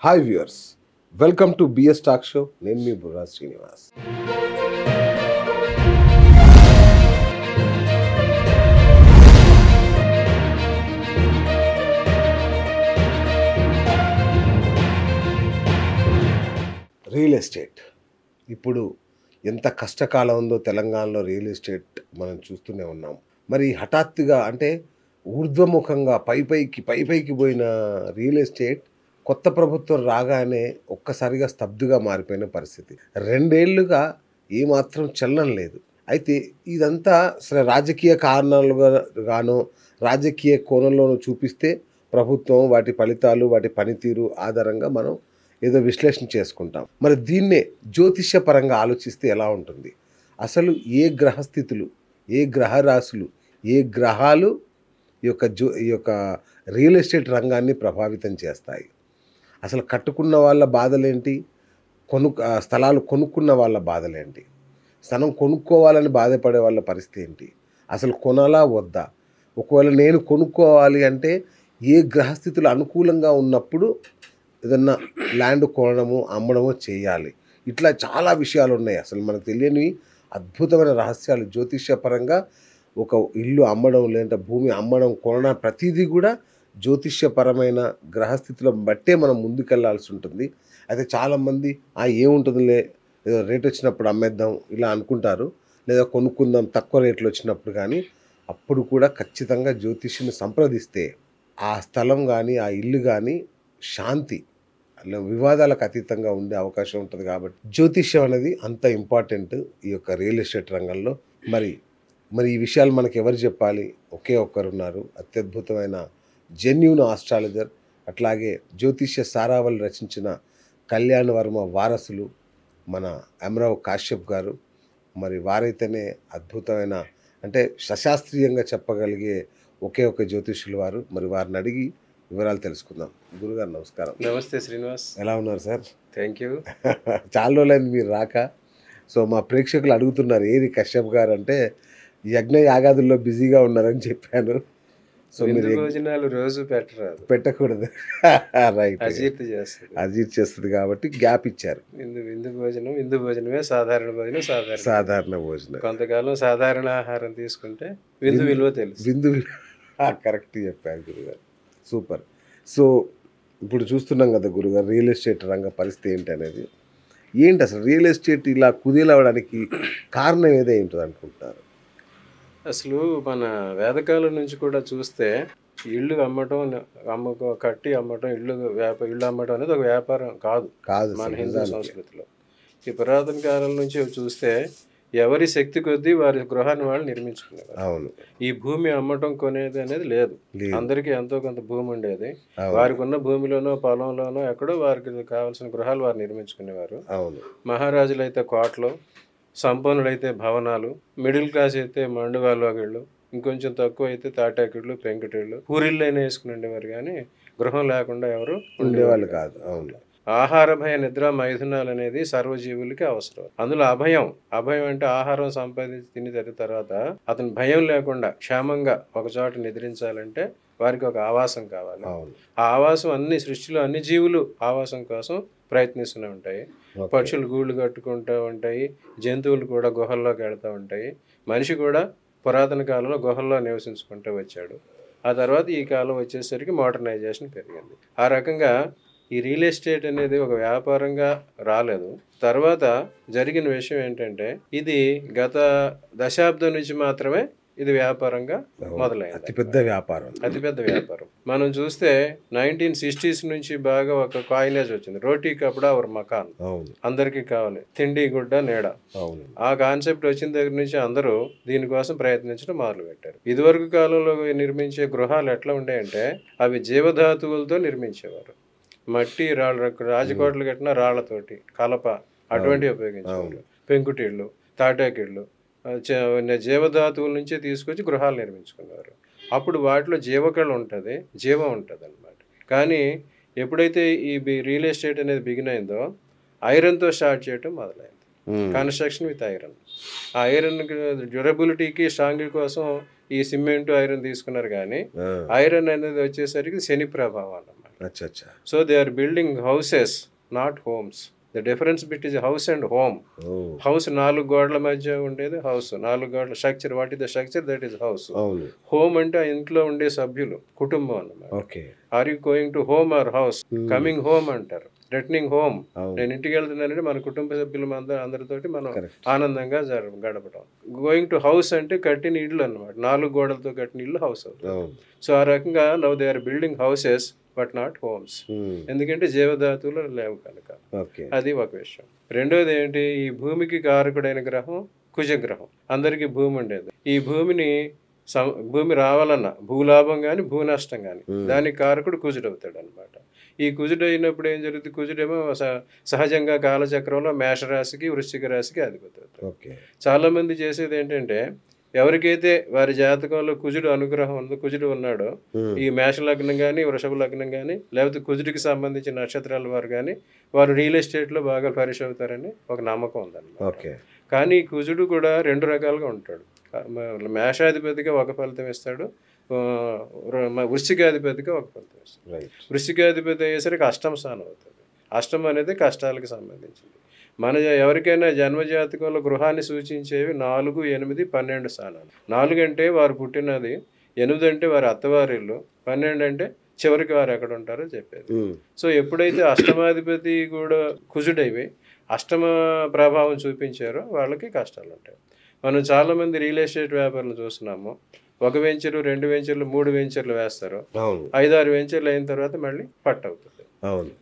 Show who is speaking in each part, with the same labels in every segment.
Speaker 1: Hi viewers, welcome to BS talk show. నేను మీ Burra Srinivas. Real estate ఇప్పుడు ఎంత కష్టకాలం ఉందో తెలంగాణలో రియల్ ఎస్టేట్ మనం చూస్తూనే ఉన్నాం. మరి హఠాత్తుగా అంటే ఊర్ధ్వముఖంగా పైపైకి పోయిన రియల్ ఎస్టేట్ కొత్త ప్రభుత్వం రాగానే ఒక్కసారిగా స్తబ్దుగా మారిపోయిన పరిస్థితి. 2 ఏళ్లుగా ఏమాత్రం చలనం లేదు. అయితే ఇదంతా అసలు రాజకీయ కారణాలుగా గాను రాజకీయ కోణంలోనూ చూపిస్తే ప్రభుత్వం వాటి ఫలితాలు వాటి పనితీరు ఆధారంగా మనం ఏదో విశ్లేషణ చేసుకుంటాం. మరి దీన్నే జ్యోతిష్యపరంగా ఆలోచిస్తే ఎలా ఉంటుంది? అసలు ఏ గ్రహస్థితులు, ఏ గ్రహరాశులు, ఏ గ్రహాలు ఈ యొక్క రియల్ ఎస్టేట్ రంగాన్ని ప్రభావితం చేస్తాయి? అసలు కట్టుకున్న వాళ్ళ బాధలేంటి? స్థలాలు కొనుక్కున్న వాళ్ళ బాధలేంటి? స్థలం కొనుక్కోవాలని బాధపడే వాళ్ళ పరిస్థితి ఏంటి? అసలు కొనాలా వద్దా? ఒకవేళ నేను కొనుక్కోవాలి అంటే ఏ గ్రహస్థితులు అనుకూలంగా ఉన్నప్పుడు ఏదన్నా ల్యాండ్ కొనడము అమ్మడము చేయాలి. ఇట్లా చాలా విషయాలు ఉన్నాయి. అసలు మనకు తెలియని అద్భుతమైన రహస్యాలు జ్యోతిష్యపరంగా ఒక ఇల్లు అమ్మడం లేదంటే భూమి అమ్మడం కొనడం ప్రతిదీ కూడా జ్యోతిష్యపరమైన గ్రహస్థితులను బట్టే మనం ముందుకెళ్లాల్సి ఉంటుంది. అయితే చాలామంది ఏముంటుందిలే, ఏదో రేట్ వచ్చినప్పుడు అమ్మేద్దాం ఇలా అనుకుంటారు, లేదా కొనుక్కుందాం తక్కువ రేట్లు వచ్చినప్పుడు. కానీ అప్పుడు కూడా ఖచ్చితంగా జ్యోతిష్యుని సంప్రదిస్తే ఆ స్థలం కానీ ఆ ఇల్లు కానీ శాంతి వివాదాలకు అతీతంగా ఉండే అవకాశం ఉంటుంది. కాబట్టి జ్యోతిష్యం అనేది అంత ఇంపార్టెంట్ ఈ యొక్క రియల్ ఎస్టేట్ రంగంలో. మరి ఈ విషయాలు మనకి ఎవరు చెప్పాలి? ఒకే ఒక్కరున్నారు, అత్యద్భుతమైన జెన్యూన్ ఆస్ట్రాలజర్, అట్లాగే జ్యోతిష్య సారావళి రచించిన కళ్యాణ్ వర్మ వారసులు మన అమరావ్ కాశ్యప్ గారు. మరి వారైతేనే అద్భుతమైన అంటే సశాస్త్రీయంగా చెప్పగలిగే ఒకే ఒక జ్యోతిష్యులు వారు. మరి వారిని అడిగి వివరాలు తెలుసుకుందాం. గురుగారు నమస్కారం.
Speaker 2: నమస్తే శ్రీనివాస్.
Speaker 1: ఎలా ఉన్నారు సార్?
Speaker 2: Thank you.
Speaker 1: చాలా రోజులైంది మీరు రాక. సో మా ప్రేక్షకులు అడుగుతున్నారు ఏది కశ్యప్ గారు అంటే యజ్ఞ యాగాదుల్లో బిజీగా ఉన్నారని చెప్పాను. సో మీరు
Speaker 2: భోజనాలు రోజు
Speaker 1: పెట్టకూడదు, రైట్, అజీర్తి చేస్తుంది కాబట్టి గ్యాప్ ఇచ్చారు.
Speaker 2: విందు భోజనమే సాధారణ భోజనం. కొంతకాలం సాధారణ ఆహారం తీసుకుంటే విందు విలువ తెలుసు.
Speaker 1: కరెక్ట్ చెప్పారు గురుగారు, సూపర్. సో ఇప్పుడు చూస్తున్నాం కదా గురుగారు, రియల్ ఎస్టేట్ రంగ పరిస్థితి ఏంటి అనేది. ఏంటి అసలు రియల్ ఎస్టేట్ ఇలా కుదేలవడానికి కారణం ఏదో ఏంటో అనుకుంటున్నారు?
Speaker 2: అసలు మన వేదకాలం నుంచి కూడా చూస్తే ఇల్లు కట్టి అమ్మటం, ఇల్లు అమ్మటం అనేది ఒక వ్యాపారం కాదు మన హిందూ సంస్కృతిలో. ఈ పురాతన కాలం నుంచి చూస్తే ఎవరి శక్తి కొద్దీ వారి గృహాన్ని వాళ్ళు నిర్మించుకునేవారు.
Speaker 1: అవును.
Speaker 2: ఈ భూమి అమ్మటం కొనేది అనేది లేదు. అందరికీ ఎంతో కొంత భూమి ఉండేది. వారికి ఉన్న భూమిలోనో పొలంలోనో ఎక్కడో వారికి కావాల్సిన గృహాలు వారు నిర్మించుకునేవారు. మహారాజులు అయితే కోటలు, సంపన్నులైతే భవనాలు, మిడిల్ క్లాస్ అయితే మండువాళ్ళు, ఇంకొంచెం తక్కువ అయితే తాటాకిళ్ళు, పెంకుటిళ్ళు, పూరిళ్ళు అయినా వేసుకుని ఉండేవారు. కానీ గృహం లేకుండా ఎవరు ఉండేవాళ్ళు కాదు. అవును. ఆహార భయ నిద్ర మైథునాలు అనేది సర్వజీవులకి అవసరం. అందులో అభయం అంటే ఆహారం సంపాదించి తిని తర్వాత అతను భయం లేకుండా క్షేమంగా ఒక చోట నిద్రించాలంటే వారికి ఒక ఆవాసం కావాలి. ఆ ఆవాసం అన్ని సృష్టిలో అన్ని జీవులు ఆవాసం కోసం ప్రయత్నిస్తూనే ఉంటాయి. పక్షులు గూళ్ళు కట్టుకుంటూ ఉంటాయి, జంతువులు కూడా గుహల్లోకి వెళ్తూ ఉంటాయి. మనిషి కూడా పురాతన కాలంలో గుహల్లో నివసించుకుంటూ వచ్చాడు. ఆ తర్వాత ఈ కాలం వచ్చేసరికి మోడర్నైజేషన్ పెరిగింది. ఆ రకంగా ఈ రియల్ ఎస్టేట్ అనేది ఒక వ్యాపారంగా రాలేదు. తర్వాత జరిగిన విషయం ఏంటంటే ఇది గత దశాబ్దం నుంచి మాత్రమే ఇది వ్యాపారంగా మొదలైంది. అతిపెద్ద వ్యాపారం. మనం చూస్తే 1960s నుంచి బాగా ఒక కాయినేజ్ వచ్చింది. రోటీ కపడా और మకాన్, అందరికీ కావాలి తిండి గుడ్డ నీడ. ఆ కాన్సెప్ట్ వచ్చిన దగ్గర నుంచి అందరూ దీనికోసం ప్రయత్నించడం మొదలు పెట్టారు. ఇదివరకు కాలంలో నిర్మించే గృహాలు ఎట్లా ఉండేయంటే అవి జీవధాతువులతో నిర్మించేవారు. మట్టి రాజకోటలు కట్టిన రాళ్లతోటి, కలప అటువంటివి ఉపయోగించేవారు. పెంకుటిళ్ళు, తాటాకిళ్ళు జీవధాతువుల నుంచే తీసుకొచ్చి గృహాలు నిర్మించుకున్నారు. అప్పుడు వాటిలో జీవం ఉంటుంది అన్నమాట. కానీ ఎప్పుడైతే ఈ రియల్ ఎస్టేట్ అనేది బిగిన్ అయిందో ఐరన్తో స్టార్ట్ చేయడం మొదలైంది. Construction with iron. ఆ ఐరన్ డ్యూరబిలిటీకి స్ట్రాంగ్ కోసం ఈ సిమెంట్ ఐరన్ తీసుకున్నారు. కానీ ఐరన్ అనేది వచ్చేసరికి శని ప్రభావం అన్నమాట. So they are building houses, not homes. The difference between house and home. House 4 గోడల మధ్య ఉండేది హౌస్, 4 గోడల structure. What is the structure? That is house. Home అంటే ఆ ఇంట్లో ఉండే సభ్యులు, కుటుంబం అన్నమాట. Are you going to home or house? Coming home అంటారు, రిటర్నింగ్ హోమ్. నేను ఇంటికి వెళ్తున్నానంటే మన కుటుంబ సభ్యులు అందరితోటి మనం ఆనందంగా గడపడం. గోయింగ్ టు హౌస్ అంటే కట్టిన ఇల్లు అన్నమాట, 4 గోడలతో కట్టిన ఇల్లు హౌస్ అవుతుంది. సో ఆ రకంగా now they are building houses but not homes. ఎందుకంటే జీవధాతువులు లేవు కనుక. అది ఒక విషయం. రెండోది ఏంటి, ఈ భూమికి కారకుడైన గ్రహం కుజగ్రహం. అందరికీ భూమి ఉండేది. ఈ భూమి రావాలన్నా భూలాభం కానీ భూ నష్టం కానీ దానికి కారకుడు కుజుడు అవుతాడు అనమాట. ఈ కుజుడు అయినప్పుడు ఏం జరుగుతుంది, కుజుడేమో సహజంగా కాలచక్రంలో మేషరాశికి వృశ్చిక రాశికి అధిపతి అవుతాడు. చాలా మంది చేసేది ఏంటంటే, ఎవరికైతే వారి జాతకంలో కుజుడు అనుగ్రహం ఉందో, కుజుడు ఉన్నాడో, ఈ మేష లగ్నం కానీ వృషభ లగ్నం కానీ లేకపోతే కుజుడికి సంబంధించిన నక్షత్రాల వారు కానీ వారు రియల్ ఎస్టేట్లో బాగా పరిచయం అవుతారని ఒక నమ్మకం ఉందన్నమాట. కానీ కుజుడు కూడా 2 రకాలుగా ఉంటాడు. మేషాధిపతిగా ఒక ఫలితం ఇస్తాడు, వృశ్చికాధిపతిగా ఒక ఫలితం ఇస్తాడు. వృశ్చికాధిపతి అయ్యేసరికి అష్టమ స్థానం అవుతుంది. అష్టం అనేది కష్టాలకు సంబంధించింది. మన ఎవరికైనా జన్మజాతకంలో గృహాన్ని సూచించేవి 4, 8, 12 స్థానాలు. 4 అంటే వారు పుట్టినది, 8 అంటే వారి అత్తవారిల్లు, 12 అంటే చివరికి వారు ఎక్కడ ఉంటారో చెప్పేది. సో ఎప్పుడైతే అష్టమాధిపతి కూడా కుజుడైవి అష్టమ ప్రభావం చూపించారో వాళ్ళకి కష్టాలు ఉంటాయి. మనం చాలామంది రియల్ ఎస్టేట్ వ్యాపారులు చూస్తున్నాము. 1 వెంచరు, 2 వెంచర్లు, 3 వెంచర్లు వేస్తారు. 5-6 వెంచర్లు అయిన తర్వాత మళ్ళీ పట్టు అవుతుంది.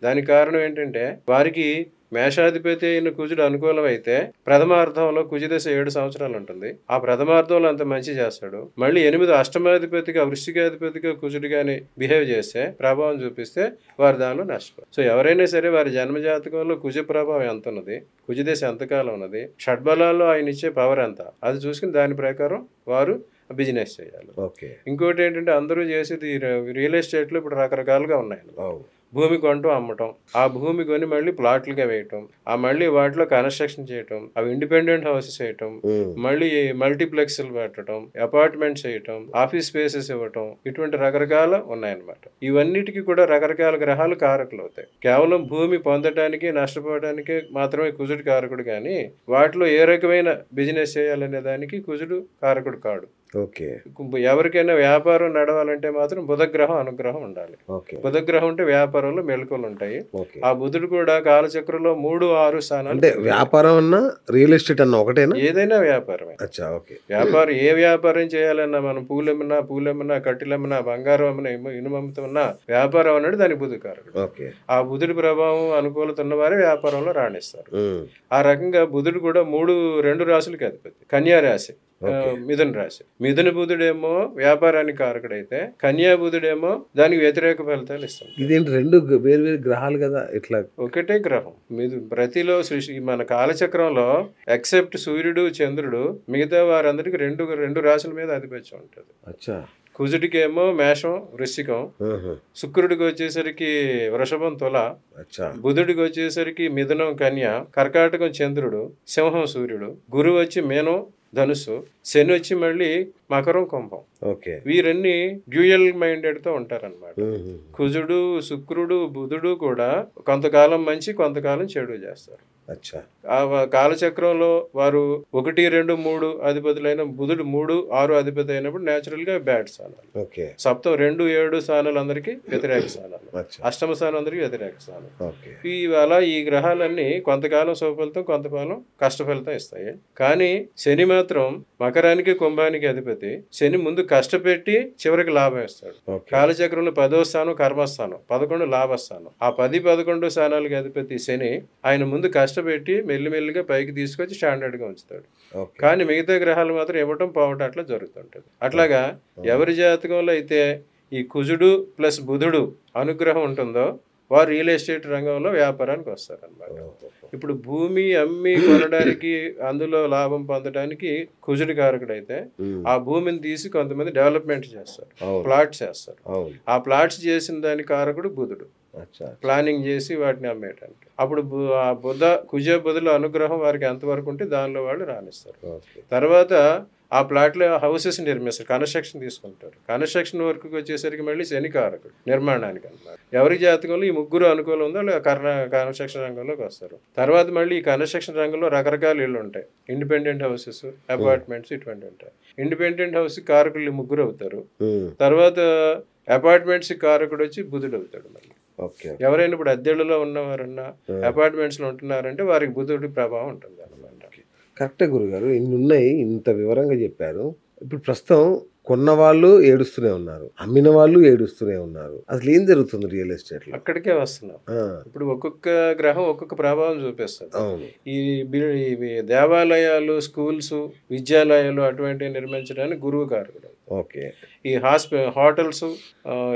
Speaker 2: దానికి కారణం ఏంటంటే, వారికి మేషాధిపతి అయిన కుజుడు అనుకూలం అయితే ప్రథమార్థంలో కుజదశ 7 సంవత్సరాలు ఉంటుంది. ఆ ప్రథమార్థంలో అంత మంచి చేస్తాడు. మళ్ళీ 8 అష్టమాధిపతిగా వృశ్చికాధిపతిగా కుజుడు కానీ బిహేవ్ చేస్తే, ప్రభావం చూపిస్తే వారు దానిలో నష్టపోతారు. సో ఎవరైనా సరే వారి జన్మజాతకంలో కుజ ప్రభావం ఎంత ఉన్నది, కుజదశ ఎంతకాలం ఉన్నది, షడ్బలాల్లో ఆయన ఇచ్చే పవర్ ఎంత, అది చూసుకుని దాని ప్రకారం వారు బిజినెస్ చేయాలి. ఇంకోటి ఏంటంటే, అందరూ చేసేది రియల్ ఎస్టేట్లో ఇప్పుడు రకరకాలుగా ఉన్నాయి. భూమి కొంటూ అమ్మటం, ఆ భూమి కొని మళ్ళీ ప్లాట్లుగా వేయటం, ఆ మళ్ళీ వాటిలో కన్స్ట్రక్షన్ చేయటం, అవి ఇండిపెండెంట్ హౌసెస్ వేయటం, మళ్ళీ మల్టీప్లెక్స్లు పెట్టడం, అపార్ట్మెంట్స్ వేయటం, ఆఫీస్ స్పేసెస్ ఇవ్వటం, ఇటువంటి రకరకాల ఉన్నాయన్నమాట. ఇవన్నిటికీ కూడా రకరకాల గ్రహాలు కారకులు అవుతాయి. కేవలం భూమి పొందటానికి నష్టపోవడానికి మాత్రమే కుజుడు కారకుడు, కానీ వాటిలో ఏ రకమైన బిజినెస్ చేయాలనే దానికి కుజుడు కారకుడు కాడు. ఎవరికైనా వ్యాపారం నడవాలంటే మాత్రం బుధగ్రహం అనుగ్రహం ఉండాలి. బుధగ్రహం ఉంటే వ్యాపారంలో మెలకువలు ఉంటాయి. ఆ బుధుడు కూడా కాలచక్రంలో 3, 6 స్థానాలు. అంటే
Speaker 1: వ్యాపారం అన్నా రియల్ ఎస్టేట్ అన్నా ఒకటేనా?
Speaker 2: ఏదైనా వ్యాపారమే. వ్యాపారం ఏ వ్యాపారం చేయాలన్నా, మనం పూలెమ్మన్నా, కట్టెలమ్మన్నా, బంగారం అమ్మన్నా, ఇనుమమ్మతున్నా, వ్యాపారం అన్నాడు దాని బుధుడు కారకుడు. ఆ బుధుడి ప్రభావం అనుకూలత ఉన్న వారే వ్యాపారంలో రాణిస్తారు. ఆ రకంగా బుధుడు కూడా 2 రాశులకి అధిపతి. కన్యా రాశి, మిథున రాశి. మిథున బుధుడేమో వ్యాపారానికి కారకుడైతే, కన్యా బుధుడేమో దానికి వ్యతిరేక ఫలితాలు ఇస్తాడు.
Speaker 1: ఇదేంటి 2 వేరు వేరు గ్రహాలు కదా? ఇట్లా
Speaker 2: ఒకటే గ్రహం. ప్రతిలో మన కాలచక్రంలో ఎక్సెప్ట్ సూర్యుడు, చంద్రుడు, మిగతా వారందరికి 2 రాశుల మీద ఆధిపత్యం ఉంటుంది. కుజుడికేమో మేషం, వృశ్చికం, శుక్రుడికి వచ్చేసరికి వృషభం, తుల, బుధుడికి వచ్చేసరికి మిథునం, కన్య, కర్కాటకం చంద్రుడు, సింహం సూర్యుడు, గురువు వచ్చి మీనం, ధనుసు, శని వచ్చి మళ్ళీ మకరం, కుంభం. వీరన్నీ డ్యూయల్ మైండెడ్ తో ఉంటారన్నమాట. కుజుడు, శుక్రుడు, బుధుడు కూడా కొంతకాలం మంచి, కొంతకాలం చెడు చేస్తారు. ఆ కాలచక్రంలో వారు 1, 2, 3 అధిపతులైన బుధుడు 3, 6 అధిపతి అయినప్పుడు నేచురల్ గా బ్యాడ్ స్థానాలు. సప్తం 2, 7 స్థానాలు అందరికి వ్యతిరేక స్థానాలు, అష్టమ స్థానం అందరికి వ్యతిరేక స్థానం. అలా ఈ గ్రహాలన్నీ కొంతకాలం శుభఫలితం, కొంతకాలం కష్ట ఫలితం ఇస్తాయి. కానీ శని మాత్రం మకరానికి, కుంభానికి అధిపతి. శని ముందు కష్టపెట్టి చివరికి లాభం ఇస్తాడు. కాలచక్రంలో 10వ స్థానం కర్మస్థానం, 11 లాభస్థానం. ఆ 10, 11 స్థానాలకి అధిపతి శని ఆయన ముందు కష్టపెట్టి మెల్లిమెల్లిగా పైకి తీసుకొచ్చి స్టాండర్డ్ గా ఉంచుతాడు. కానీ మిగతా గ్రహాలు మాత్రం ఇవ్వటం పోవటం అట్లా జరుగుతుంటది. అట్లాగా ఎవరి జాతకంలో అయితే ఈ కుజుడు ప్లస్ బుధుడు అనుగ్రహం ఉంటుందో వారు రియల్ ఎస్టేట్ రంగంలో వ్యాపారానికి వస్తారన్నమాట. ఇప్పుడు భూమి అమ్మి కొనడానికి, అందులో లాభం పొందడానికి కుజుడు కారకుడైతే, ఆ భూమిని తీసి కొంతమంది డెవలప్మెంట్ చేస్తారు, ప్లాట్స్ చేస్తారు. ఆ ప్లాట్స్ చేసిన దాని కారకుడు బుధుడు. ప్లానింగ్ చేసి వాటిని అమ్మేయడానికి. అప్పుడు కుజ బుధుల అనుగ్రహం వారికి ఎంతవరకు ఉంటే దానిలో వాళ్ళు రాణిస్తారు. తర్వాత ఆ ప్లాట్లో హౌసెస్ నిర్మిస్తారు, కన్స్ట్రక్షన్ తీసుకుంటారు. కన్స్ట్రక్షన్ వర్క్కి వచ్చేసరికి మళ్ళీ శని కారకుడు నిర్మాణానికి అన్నమాట. ఎవరి జాతకంలో ఈ ముగ్గురు అనుకూలం ఉందో కన్స్ట్రక్షన్ రంగంలోకి వస్తారు. తర్వాత మళ్ళీ ఈ కన్స్ట్రక్షన్ రంగంలో రకరకాల ఇళ్ళు ఉంటాయి, ఇండిపెండెంట్ హౌసెస్, అపార్ట్మెంట్స్ ఇటువంటి ఉంటాయి. ఇండిపెండెంట్ హౌస్ కారకులు ముగ్గురు అవుతారు. తర్వాత అపార్ట్మెంట్స్ కారకుడు వచ్చి బుధుడు అవుతాడు. మళ్ళీ ఎవరైనా ఇప్పుడు అద్దెళ్లలో ఉన్నవారన్నా అపార్ట్మెంట్స్లో ఉంటున్నారంటే వారికి బుధుడి ప్రభావం ఉంటుంది అన్నమాట.
Speaker 1: కరెక్టే గురుగారు, ఇన్ని ఉన్నాయి, ఇంత వివరంగా చెప్పారు. ఇప్పుడు ప్రస్తుతం కొన్న వాళ్ళు ఏడుస్తూనే ఉన్నారు, అమ్మిన వాళ్ళు ఏడుస్తూనే ఉన్నారు. అసలు ఏం జరుగుతుంది రియల్ ఎస్టేట్ లో?
Speaker 2: అక్కడికే వస్తున్నాం. ఇప్పుడు ఒక్కొక్క గ్రహం ఒక్కొక్క ప్రభావం చూపిస్తుంది. ఈ దేవాలయాలు, స్కూల్స్, విద్యాలయాలు అటువంటివి నిర్మించడానికి గురువు కారకుడు.
Speaker 1: ఓకే.
Speaker 2: ఈ హోటల్స్,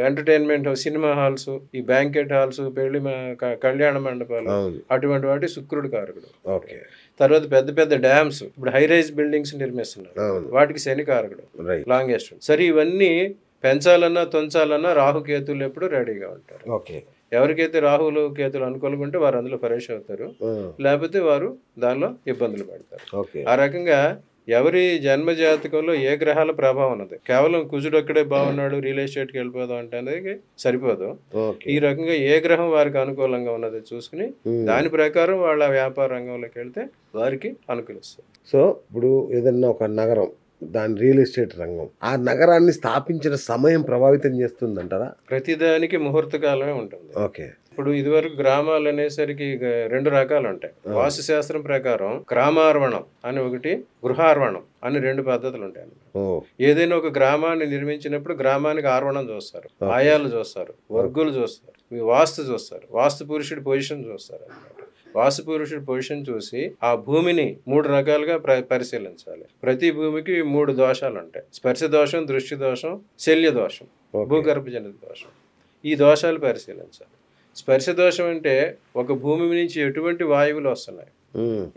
Speaker 2: ఎంటర్టైన్మెంట్, సినిమా హాల్స్, ఈ బ్యాంకెట్ హాల్స్, పెళ్లి కళ్యాణ మండపాలు, అటువంటి వాటి శుక్రుడు కారకుడు.
Speaker 1: ఓకే.
Speaker 2: తర్వాత పెద్ద పెద్ద డ్యామ్స్, ఇప్పుడు హై రైజ్ బిల్డింగ్స్ నిర్మిస్తున్నారు, వాటికి శని కారకుడు, లాంగెస్ట్. సరే, ఇవన్నీ పెంచాలన్నా తొంచాలన్నా రాహుకేతులు ఎప్పుడు రెడీగా ఉంటారు.
Speaker 1: ఓకే.
Speaker 2: ఎవరికైతే రాహులు కేతులు అనుకూలంగా వారు అందులో పరీక్ష అవుతారు, లేకపోతే వారు దానిలో ఇబ్బందులు పడతారు. ఆ రకంగా ఎవరి జన్మ జాతకంలో ఏ గ్రహాల ప్రభావం ఉన్నది. కేవలం కుజుడు ఒక్కడే బాగున్నాడు రియల్ ఎస్టేట్కి వెళ్ళిపోదాం అంటే అనేది సరిపోదు. ఈ రకంగా ఏ గ్రహం వారికి అనుకూలంగా ఉన్నది చూసుకుని దాని ప్రకారం వాళ్ళ వ్యాపార రంగంలోకి వెళ్తే వారికి అనుకూలిస్తుంది.
Speaker 1: సో ఇప్పుడు ఏదన్నా ఒక నగరం, దాని రియల్ ఎస్టేట్ రంగం, ఆ నగరాన్ని స్థాపించిన సమయం ప్రభావితం చేస్తుందంటారా?
Speaker 2: ప్రతిదానికి ముహూర్త కాలమే ఉంటుంది.
Speaker 1: ఓకే.
Speaker 2: ఇప్పుడు ఇదివరకు గ్రామాలు అనేసరికి 2 రకాలు ఉంటాయి. వాస్తు శాస్త్రం ప్రకారం గ్రామార్వణం అని ఒకటి, గృహార్వణం అని 2 పద్ధతులు ఉంటాయి. ఏదైనా ఒక గ్రామాన్ని నిర్మించినప్పుడు గ్రామానికి ఆర్వణం చూస్తారు, ఆయాలు చూస్తారు, వర్గులు చూస్తారు, వాస్తు చూస్తారు, వాస్తు పురుషుడి పొజిషన్ చూస్తారు అన్నమాట. వాస్తు పురుషుడి పొజిషన్ చూసి ఆ భూమిని 3 రకాలుగా పరిశీలించాలి. ప్రతి భూమికి 3 దోషాలు ఉంటాయి: స్పర్శ దోషం, దృష్టి దోషం, శల్య దోషం, భూగర్భజనిత దోషం. ఈ దోషాలు పరిశీలించాలి. స్పర్శ దోషం అంటే ఒక భూమి నుంచి ఎటువంటి వాయువులు వస్తున్నాయి,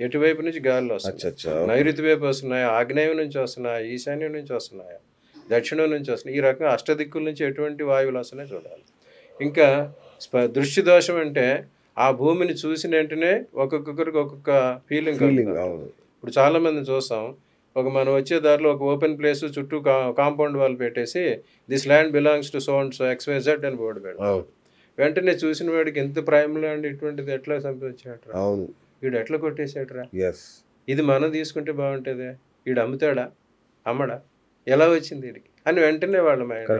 Speaker 2: ఎటువైపు నుంచి గాలులు వస్తున్నాయి, నైరుతి వైపు వస్తున్నాయి, ఆగ్నేయం నుంచి వస్తున్నాయి, ఈశాన్యం నుంచి వస్తున్నాయి, దక్షిణం నుంచి వస్తున్నాయి, ఈ రకంగా అష్టదిక్కుల నుంచి ఎటువంటి వాయువులు వస్తున్నాయి చూడాలి. ఇంకా దృష్టి దోషం అంటే ఆ భూమిని చూసిన వెంటనే ఒక్కొక్కరికి ఒక్కొక్క ఫీలింగ్. ఇప్పుడు చాలా మంది చూస్తాం, మనం వచ్చే దారిలో ఒక ఓపెన్ ప్లేస్ చుట్టూ కాంపౌండ్ వాళ్ళు పెట్టేసి this land belongs to so and so XYZ అని బోర్డు పెడతాం. వెంటనే చూసిన వాడికి ఎంత ప్రైమ్ ల్యాండ్ ఇటువంటిది ఎట్లా సంపాదించాడరా, వీడు ఎట్లా కొట్టేసాడరా, ఇది మనం తీసుకుంటే బాగుంటుంది, వీడు అమ్ముతాడా అమ్మడా, ఎలా వచ్చింది వీడికి అని వెంటనే వాళ్ళ మైండ్.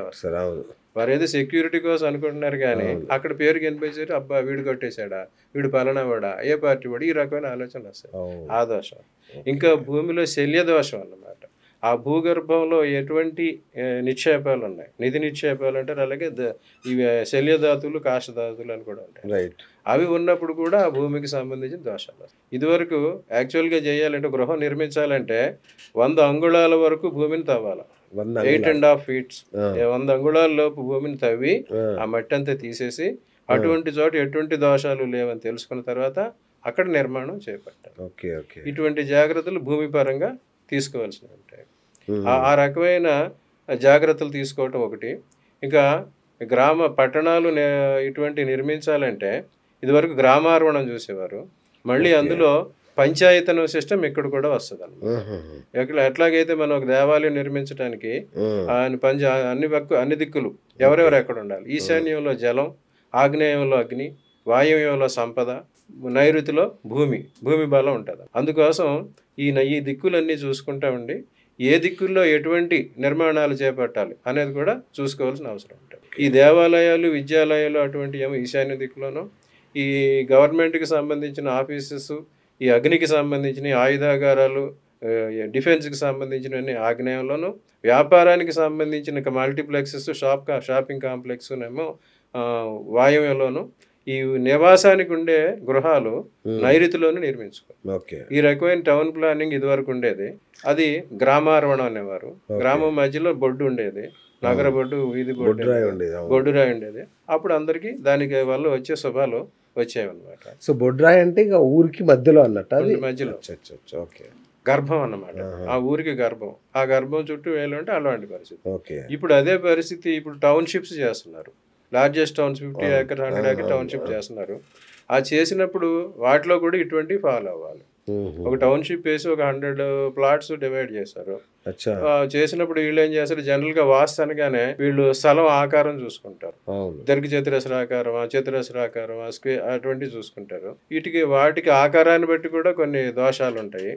Speaker 2: వారు ఏదో సెక్యూరిటీ కోసం అనుకుంటున్నారు కానీ అక్కడ పేరు కనిపించారు, అబ్బా వీడు కొట్టేశాడా, వీడు పలానా వాడా, ఏ పార్టీ వాడు, ఈ రకమైన ఆలోచన వస్తాయి. ఆ దోషం. ఇంకా భూమిలో శల్య దోషం అన్నమాట. ఆ భూగర్భంలో ఎటువంటి నిక్షేపాలు ఉన్నాయి, నిధి నిక్షేపాలు అంటారు, అలాగే ఇవి శల్యధాతులు, కాష్టధాతులు అని కూడా ఉంటాయి. అవి ఉన్నప్పుడు కూడా ఆ భూమికి సంబంధించిన దోషాలు. ఇదివరకు యాక్చువల్గా చేయాలంటే, గృహం నిర్మించాలంటే 100 అంగుళాల వరకు భూమిని తవ్వాలి, 8.5 feet, 100 అంగుళాల లోపు భూమిని తవ్వి ఆ మట్టి అంతా తీసేసి అటువంటి చోట ఎటువంటి దోషాలు లేవని తెలుసుకున్న తర్వాత అక్కడ నిర్మాణం చేపట్టాలి. ఇటువంటి జాగ్రత్తలు భూమి పరంగా తీసుకోవాల్సినవి ఉంటాయి. ఆ రకమైన జాగ్రత్తలు తీసుకోవటం ఒకటి. ఇంకా పట్టణాలు ఇటువంటి నిర్మించాలంటే ఇదివరకు గ్రామార్వణం చూసేవారు, మళ్ళీ అందులో పంచాయతన సిస్టమ్ ఇక్కడ కూడా వస్తుంది అన్నమాట. ఎట్లాగైతే మనం ఒక దేవాలయం నిర్మించడానికి అన్ని దిక్కులు ఎవరెవరు ఎక్కడ ఉండాలి, ఈశాన్యంలో జలం, ఆగ్నేయంలో అగ్ని, వాయువ్యంలో సంపద, నైరుతిలో భూమి బలం ఉంటుంది. అందుకోసం ఈ దిక్కులన్నీ చూసుకుంటా ఉండి ఏ దిక్కుల్లో ఎటువంటి నిర్మాణాలు చేపట్టాలి అనేది కూడా చూసుకోవాల్సిన అవసరం ఉంటుంది. ఈ దేవాలయాలు, విద్యాలయాలు అటువంటి ఏమో ఈశాన్య దిక్కులోనూ, ఈ గవర్నమెంట్కి సంబంధించిన ఆఫీసెస్, ఈ అగ్నికి సంబంధించిన ఆయుధాగారాలు, డిఫెన్స్కి సంబంధించినవన్నీ ఆగ్నేయంలోను, వ్యాపారానికి సంబంధించిన మల్టీప్లెక్సెస్, షాపింగ్ కాంప్లెక్స్ ఏమో వాయువ్యంలోను, ఈ నివాసానికి ఉండే గృహాలు నైరుతిలోనే నిర్మించుకోవాలి. ఈ రకమైన టౌన్ ప్లానింగ్ ఇదివరకు ఉండేది, అది గ్రామార్వణం అనేవారు. గ్రామం మధ్యలో బొడ్డు ఉండేది, నగర బొడ్డు, వీధి బొడ్డురాయి ఉండేది. అప్పుడు అందరికి దానికి వల్ల వచ్చే శుభాలు వచ్చేవన్నమాట.
Speaker 1: సో బొడ్రాయి అంటే ఇక ఊరికి మధ్యలో అన్నట్టు,
Speaker 2: మధ్యలో గర్భం అన్నమాట. ఆ ఊరికి గర్భం, ఆ గర్భం చుట్టూ వేయాలంటే అలాంటి పరిస్థితి. ఇప్పుడు అదే పరిస్థితి ఇప్పుడు టౌన్షిప్స్ చేస్తున్నారు. Largest towns 50 acres 100 acre township చేస్తున్నారు. ఆ చేసినప్పుడు వాటిలో కూడా ఇటువంటి ఫాలో అవ్వాలి. ఒక టౌన్షిప్ వేసి ఒక 100 plots డివైడ్ చేశారు. చేసినప్పుడు వీళ్ళు ఏం చేస్తారు, జనరల్ గా వాస్తు అనగానే వీళ్ళు స్థలం ఆకారం చూసుకుంటారు, దీర్ఘ చతురస్రాకారం, చతురస్రాకారం, స్క్వేర్ అటువంటివి చూసుకుంటారు. వాటికి ఆకారాన్ని బట్టి కూడా కొన్ని దోషాలు ఉంటాయి.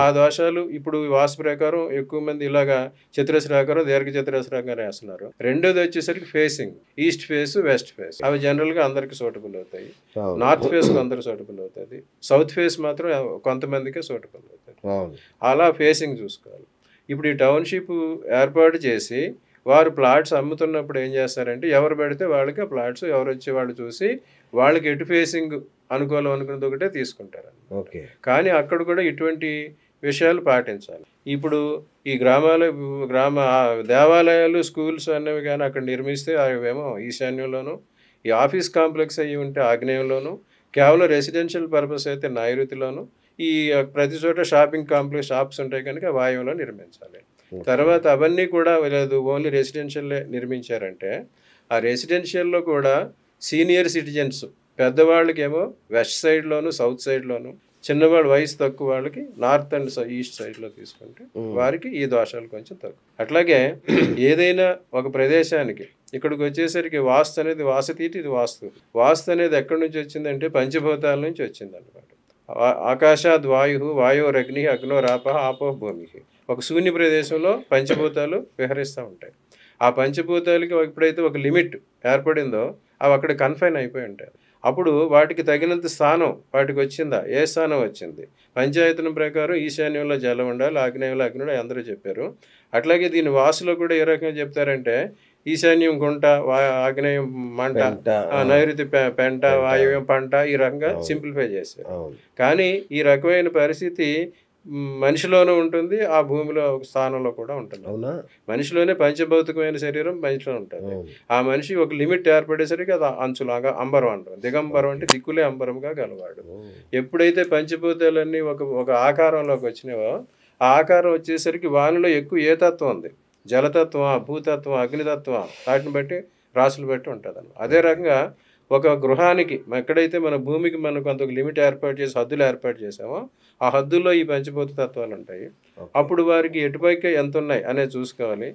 Speaker 2: ఆ దోషాలు ఇప్పుడు వాస్తు ప్రకారం ఎక్కువ మంది ఇలాగా చతురస్రాకారం, దీర్ఘ చతురస్రాకారం వేస్తున్నారు. రెండోది వచ్చేసరికి facing, east face, west face. అవి జనరల్ గా అందరికి సూటబుల్ అవుతాయి. నార్త్ ఫేస్ అందరికి సూటబుల్ అవుతుంది, సౌత్ ఫేస్ మాత్రం కొంతమందికే సూటబుల్ అవుతుంది. అలా ఫేసింగ్ చూసుకోవాలి. ఇప్పుడు ఈ టౌన్షిప్ ఏర్పాటు చేసి వారు ప్లాట్స్ అమ్ముతున్నప్పుడు ఏం చేస్తారంటే, ఎవరు పెడితే వాళ్ళకి ఆ ప్లాట్స్ ఎవరు వచ్చి వాళ్ళు చూసి వాళ్ళకి ఎటు ఫేసింగ్ అనుకూలం అనుకున్నది ఒకటే తీసుకుంటారు. కానీ అక్కడ కూడా ఇటువంటి విషయాలు పాటించాలి. ఇప్పుడు ఈ గ్రామ దేవాలయాలు, స్కూల్స్ అనేవి కానీ అక్కడ నిర్మిస్తే అవేమో ఈశాన్యంలోను, ఈ ఆఫీస్ కాంప్లెక్స్ అయ్యి ఉంటే ఆగ్నేయంలోను, కేవలం రెసిడెన్షియల్ పర్పస్ అయితే నైరుతిలోను, ఈ ప్రతి చోట షాపింగ్ కాంప్లెక్స్ షాప్స్ ఉంటాయి కనుక వాయువులో నిర్మించాలి. తర్వాత అవన్నీ కూడా లేదు ఓన్లీ రెసిడెన్షియల్లే నిర్మించారంటే, ఆ రెసిడెన్షియల్లో కూడా సీనియర్ సిటిజన్స్ పెద్దవాళ్ళకేమో వెస్ట్ సైడ్లోను, సౌత్ సైడ్లోను, చిన్నవాళ్ళు వయసు తక్కువ వాళ్ళకి నార్త్ అండ్ ఈస్ట్ సైడ్లో తీసుకుంటే వారికి ఈ దోషాలు కొంచెం తక్కువ. అట్లాగే ఏదైనా ఒక ప్రదేశానికి ఇక్కడికి వచ్చేసరికి వాస్తు అనేది వాసతీటి, ఇది వాస్తు అనేది ఎక్కడి నుంచి వచ్చిందంటే పంచభూతాల నుంచి వచ్చింది అనమాట. ఆకాశాద్ వాయు, వాయోరగ్ని, అగ్నోరాప, ఆపో భూమి. ఒక శూన్య ప్రదేశంలో పంచభూతాలు విహరిస్తూ ఉంటాయి. ఆ పంచభూతాలకి ఎప్పుడైతే ఒక లిమిట్ ఏర్పడిందో అవి అక్కడ కన్ఫైన్ అయిపోయి ఉంటాయి. అప్పుడు వాటికి తగినంత స్థానం వాటికి వచ్చిందా, ఏ స్థానం వచ్చింది? పంచాయతనం ప్రకారం ఈశాన్యంలో జలం ఉండాలి, ఆగ్నేయంలో అగ్నుడు అందరూ చెప్పారు. అట్లాగే దీని వాసులో కూడా ఏ రకంగా చెప్తారంటే, ఈశాన్యం గుంట, ఆగ్నేయం మంట, నైరుతి పెంట, వాయువ్యం పంట, ఈ రకంగా సింప్లిఫై చేశారు. కానీ ఈ రకమైన పరిస్థితి మనిషిలోనూ ఉంటుంది, ఆ భూమిలో ఒక స్థానంలో కూడా ఉంటుంది. మనిషిలోనే పంచభౌతికమైన శరీరం మనిషిలో ఉంటుంది. ఆ మనిషి ఒక లిమిట్ ఏర్పడేసరికి అది అంచులాగా అంబరం అంటారు. దిగంబరం అంటే దిక్కులే అంబరంగా గలవాడు. ఎప్పుడైతే పంచభూతాలన్నీ ఒక ఆకారంలోకి వచ్చినావో, ఆ ఆకారం వచ్చేసరికి వానిలో ఎక్కువ ఏ తత్వం ఉంది, జలతత్వం, భూతత్వం, అగ్నితత్వం, వాటిని బట్టి రాసులు బట్టి ఉంటుంది. అదే రకంగా ఒక గృహానికి ఎక్కడైతే మన భూమికి మనం కొంత లిమిట్ ఏర్పాటు చేసి హద్దులు ఏర్పాటు చేసామో, ఆ హద్దుల్లో ఈ పంచభూత తత్వాలు ఉంటాయి. అప్పుడు వారికి ఎటుపైకి ఎంత ఉన్నాయి అనేది చూసుకోవాలి.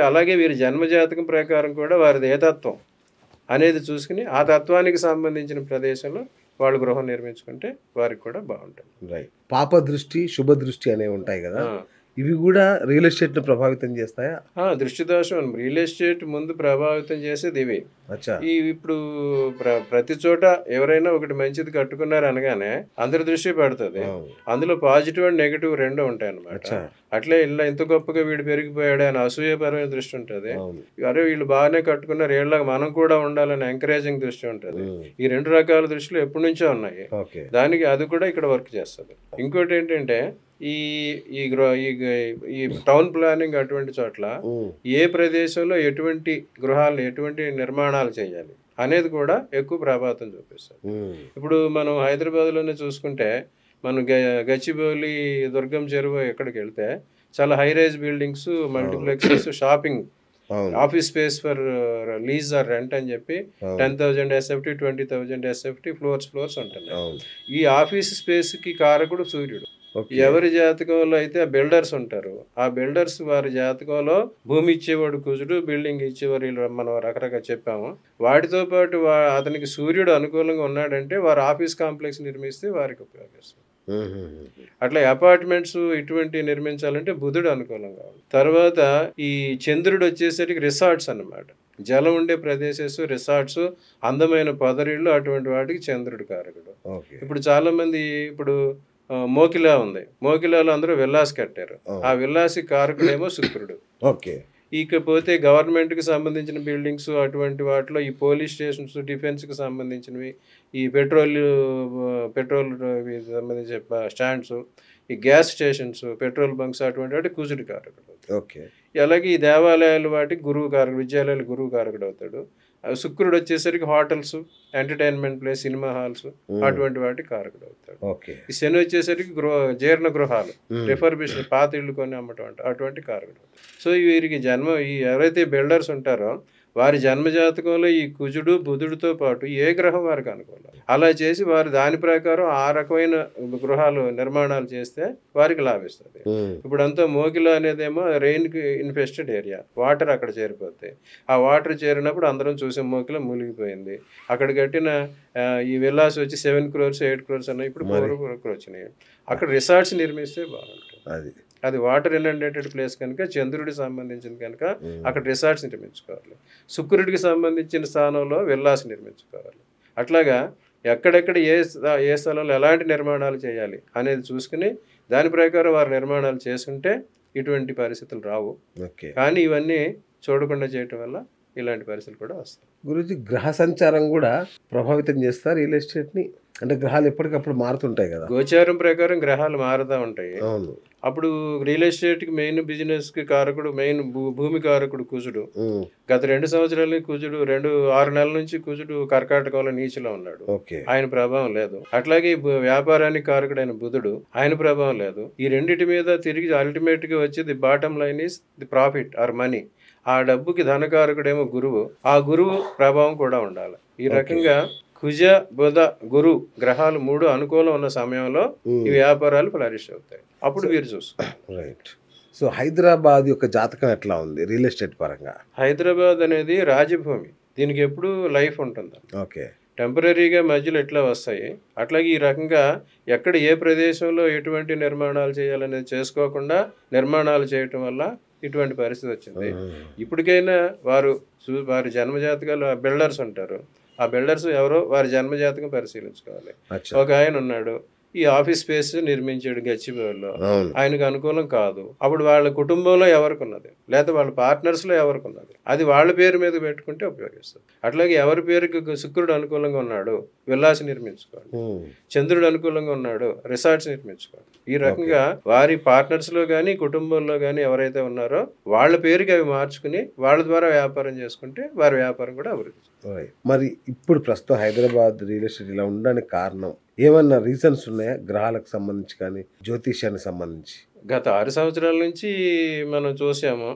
Speaker 2: అలాగే వీరి జన్మజాతకం ప్రకారం కూడా వారిది ఏ తత్వం అనేది చూసుకుని ఆ తత్వానికి సంబంధించిన ప్రదేశంలో వాళ్ళు గృహం నిర్మించుకుంటే వారికి కూడా బాగుంటుంది.
Speaker 1: పాప దృష్టి, శుభ దృష్టి అనేవి ఉంటాయి కదా, ఇవి కూడా రియల్ ఎస్టేట్ను ప్రభావితం చేస్తాయా?
Speaker 2: దృష్టి దోషం రియల్ ఎస్టేట్ ముందు ప్రభావితం చేసేది ఇవి. ఇప్పుడు ప్రతి చోట ఎవరైనా ఒకటి మంచిది కట్టుకున్నారు అనగానే అందరి దృష్టి పడుతుంది. అందులో పాజిటివ్ అండ్ నెగిటివ్ రెండు ఉంటాయి అన్నమాట. అట్లే ఇలా ఇంత గొప్పగా వీడు పెరిగిపోయాడు అని అసూయపరమైన దృష్టి ఉంటుంది. అరే వీళ్ళు బాగానే కట్టుకున్నారు, వీళ్ళకి మనం కూడా ఉండాలని ఎంకరేజింగ్ దృష్టి ఉంటుంది. ఈ రెండు రకాల దృష్టిలు ఎప్పటి నుంచో ఉన్నాయి. దానికి అది కూడా ఇక్కడ వర్క్ చేస్తుంది. ఇంకోటి ఏంటంటే ఈ టౌన్ ప్లానింగ్ అటువంటి చోట్ల ఏ ప్రదేశంలో ఎటువంటి గృహాలు, ఎటువంటి నిర్మాణాలు చేయాలి అనేది కూడా ఎక్కువ ప్రభావితం చూపిస్తుంది. ఇప్పుడు మనం హైదరాబాద్లోనే చూసుకుంటే, మనం గచ్చిబౌలి, దుర్గం చెరువు ఎక్కడికి వెళ్తే చాలా high rise buildings, multiplexes, shopping, office space for lease or rent అని చెప్పి 10,000 SFT, 20,000 SFT ఫ్లోర్స్ ఉంటున్నాయి. ఈ ఆఫీస్ స్పేస్కి కారకుడు సూర్యుడు. ఎవరి జాతకంలో అయితే ఆ బిల్డర్స్ ఉంటారు, ఆ బిల్డర్స్ వారి జాతకంలో భూమి ఇచ్చేవాడు కుజుడు, బిల్డింగ్ ఇచ్చేవారు మనం రకరకాల చెప్పాము. వాటితో పాటు అతనికి సూర్యుడు అనుకూలంగా ఉన్నాడంటే వారు ఆఫీస్ కాంప్లెక్స్ నిర్మిస్తే వారికి ఉపయోగిస్తారు. అట్లా అపార్ట్మెంట్స్ ఇటువంటి నిర్మించాలంటే బుధుడు అనుకూలంగా ఉంది. తర్వాత ఈ చంద్రుడు వచ్చేసరికి రిసార్ట్స్ అన్నమాట. జలం ఉండే ప్రదేశస్, రిసార్ట్స్, అందమైన పొదరిళ్ళు, అటువంటి వాటికి చంద్రుడు కారకుడు. ఇప్పుడు చాలా మంది ఇప్పుడు మోకిలా ఉంది, మోకిలాలో అందరూ విల్లాస్ కట్టారు. ఆ విల్లాసి కారకుడేమో శుక్రుడు. ఇకపోతే గవర్నమెంట్కి సంబంధించిన బిల్డింగ్స్ అటువంటి వాటిలో ఈ పోలీస్ స్టేషన్స్, డిఫెన్స్కి సంబంధించినవి, ఈ పెట్రోల్ సంబంధించిన స్టాండ్స్, ఈ గ్యాస్ స్టేషన్స్, పెట్రోల్ బంక్స్, అటువంటి వాటి కుజుడు కారకుడు. అలాగే ఈ దేవాలయాలు వాటికి గురువు కారకుడు, విద్యాలయాలు గురువు కారకుడు అవుతాడు. శుక్రుడు వచ్చేసరికి hotels, entertainment place, cinema halls, అటువంటి వాటికి కారకుడు అవుతాడు. ఈ శని వచ్చేసరికి జీర్ణ గృహాలు, రిఫర్బిషన్, పాత ఇళ్ళు కొని అమ్మటం అటువంటి కారకుడు. సో వీరికి ఎవరైతే బిల్డర్స్ ఉంటారో వారి జన్మజాతకంలో ఈ కుజుడు బుధుడితో పాటు ఏ గ్రహం వారికి అనుకూలం, అలా చేసి వారు దాని ప్రకారం ఆ రకమైన గృహాలు నిర్మాణాలు చేస్తే వారికి లాభిస్తుంది. ఇప్పుడంతా మోకిల అనేదేమో రెయిన్ ఇన్ఫెస్టెడ్ ఏరియా, వాటర్ అక్కడ చేరిపోతాయి. ఆ వాటర్ చేరినప్పుడు అందరం చూసే మోకిల మూలిగిపోయింది. అక్కడ కట్టిన ఈ విల్లాస్ వచ్చి 7 crores 8 crores అన్నాయి, ఇప్పుడు 4 crores వచ్చినాయి. అక్కడ రిసార్ట్స్ నిర్మిస్తే బాగుంటుంది. అది వాటర్ ఇన్లండేటెడ్ ప్లేస్ కనుక, చంద్రుడికి సంబంధించింది కనుక అక్కడ రిసార్ట్స్ నిర్మించుకోవాలి. శుక్రుడికి సంబంధించిన స్థానంలో విల్లాస్ నిర్మించుకోవాలి. అట్లాగా ఎక్కడెక్కడ ఏ స్థలంలో ఎలాంటి నిర్మాణాలు చేయాలి అనేది చూసుకుని దాని ప్రకారం వారు నిర్మాణాలు చేసుకుంటే ఇటువంటి పరిస్థితులు రావు. కానీ ఇవన్నీ చూడకుండా చేయటం వల్ల ఇలాంటి పరిస్థితులు కూడా వస్తాయి.
Speaker 1: గురించి గ్రహ సంచారం కూడా ప్రభావితం చేస్తారు రియల్ ఎస్టేట్ని, అంటే గ్రహాలు ఎప్పటికప్పుడు మారుతుంటాయి కదా,
Speaker 2: గోచారం ప్రకారం గ్రహాలు మారుతూ ఉంటాయి. అప్పుడు రియల్ ఎస్టేట్కి మెయిన్ బిజినెస్కి కారకుడు, మెయిన్ భూమి కారకుడు కుజుడు. గత 2 సంవత్సరాల కుజుడు 6 నెలల నుంచి కుజుడు కర్కాటకంలో నీచులో ఉన్నాడు, ఆయన ప్రభావం లేదు. అట్లాగే వ్యాపారానికి కారకుడైన బుధుడు, ఆయన ప్రభావం లేదు. ఈ రెండింటి మీద తిరిగి అల్టిమేట్ గా వచ్చి the bottom line is the profit or money. ఆ డబ్బుకి ధనకారకుడేమో గురువు, ఆ గురువు ప్రభావం కూడా ఉండాలి. ఈ రకంగా కుజ బుధ గురు గ్రహాలు 3 అనుకూలం ఉన్న సమయంలో ఈ వ్యాపారాలు ఫ్లరిష్ అవుతాయి. అప్పుడు వీరు చూస్తారు.
Speaker 1: రైట్. సో హైదరాబాద్ యొక్క జాతకం ఎట్లా ఉంది రియల్ ఎస్టేట్ పరంగా?
Speaker 2: హైదరాబాద్ అనేది రాజభూమి, దీనికి ఎప్పుడు లైఫ్ ఉంటుంది.
Speaker 1: ఓకే.
Speaker 2: టెంపరీగా మధ్యలో ఎట్లా వస్తాయి, అట్లాగే ఈ రకంగా ఎక్కడ ఏ ప్రదేశంలో ఎటువంటి నిర్మాణాలు చేయాలనేది చేసుకోకుండా నిర్మాణాలు చేయటం వల్ల ఇటువంటి పరిస్థితి వచ్చింది. ఇప్పటికైనా వారి జన్మజాతకాలు బిల్డర్స్ ఉంటారు, ఆ బిల్డర్స్ ఎవరో వారి జన్మజాతకం పరిశీలించుకోవాలి. ఒక ఆయన ఉన్నాడు, ఈ ఆఫీస్ స్పేస్ నిర్మించాడు గచ్చిబౌలిలో, ఆయనకు అనుకూలం కాదు. అప్పుడు వాళ్ళ కుటుంబంలో ఎవరికి ఉన్నది, లేదా వాళ్ళ పార్ట్నర్స్ లో ఎవరికి ఉన్నది, అది వాళ్ళ పేరు మీద పెట్టుకుంటే ఉపయోగిస్తుంది. అట్లాగే ఎవరి పేరుకి శుక్రుడు అనుకూలంగా ఉన్నాడు విల్లాస్ నిర్మించుకోండి, చంద్రుడు అనుకూలంగా ఉన్నాడు రిసార్ట్స్ నిర్మించుకోండి. ఈ రకంగా వారి పార్ట్నర్స్ లో కానీ కుటుంబంలో కానీ ఎవరైతే ఉన్నారో వాళ్ళ పేరుకి అవి మార్చుకుని వాళ్ళ ద్వారా వ్యాపారం చేసుకుంటే వారి వ్యాపారం కూడా అభివృద్ధి.
Speaker 1: మరి ఇప్పుడు ప్రస్తుతం హైదరాబాద్ రియల్ ఎస్టేట్ ఇలా ఉండడానికి కారణం ఏమన్నా రీజన్స్ ఉన్నాయా, గ్రహాలకు సంబంధించి కానీ జ్యోతిష్యానికి సంబంధించి?
Speaker 2: గత 6 సంవత్సరాల నుంచి మనం చూసాము,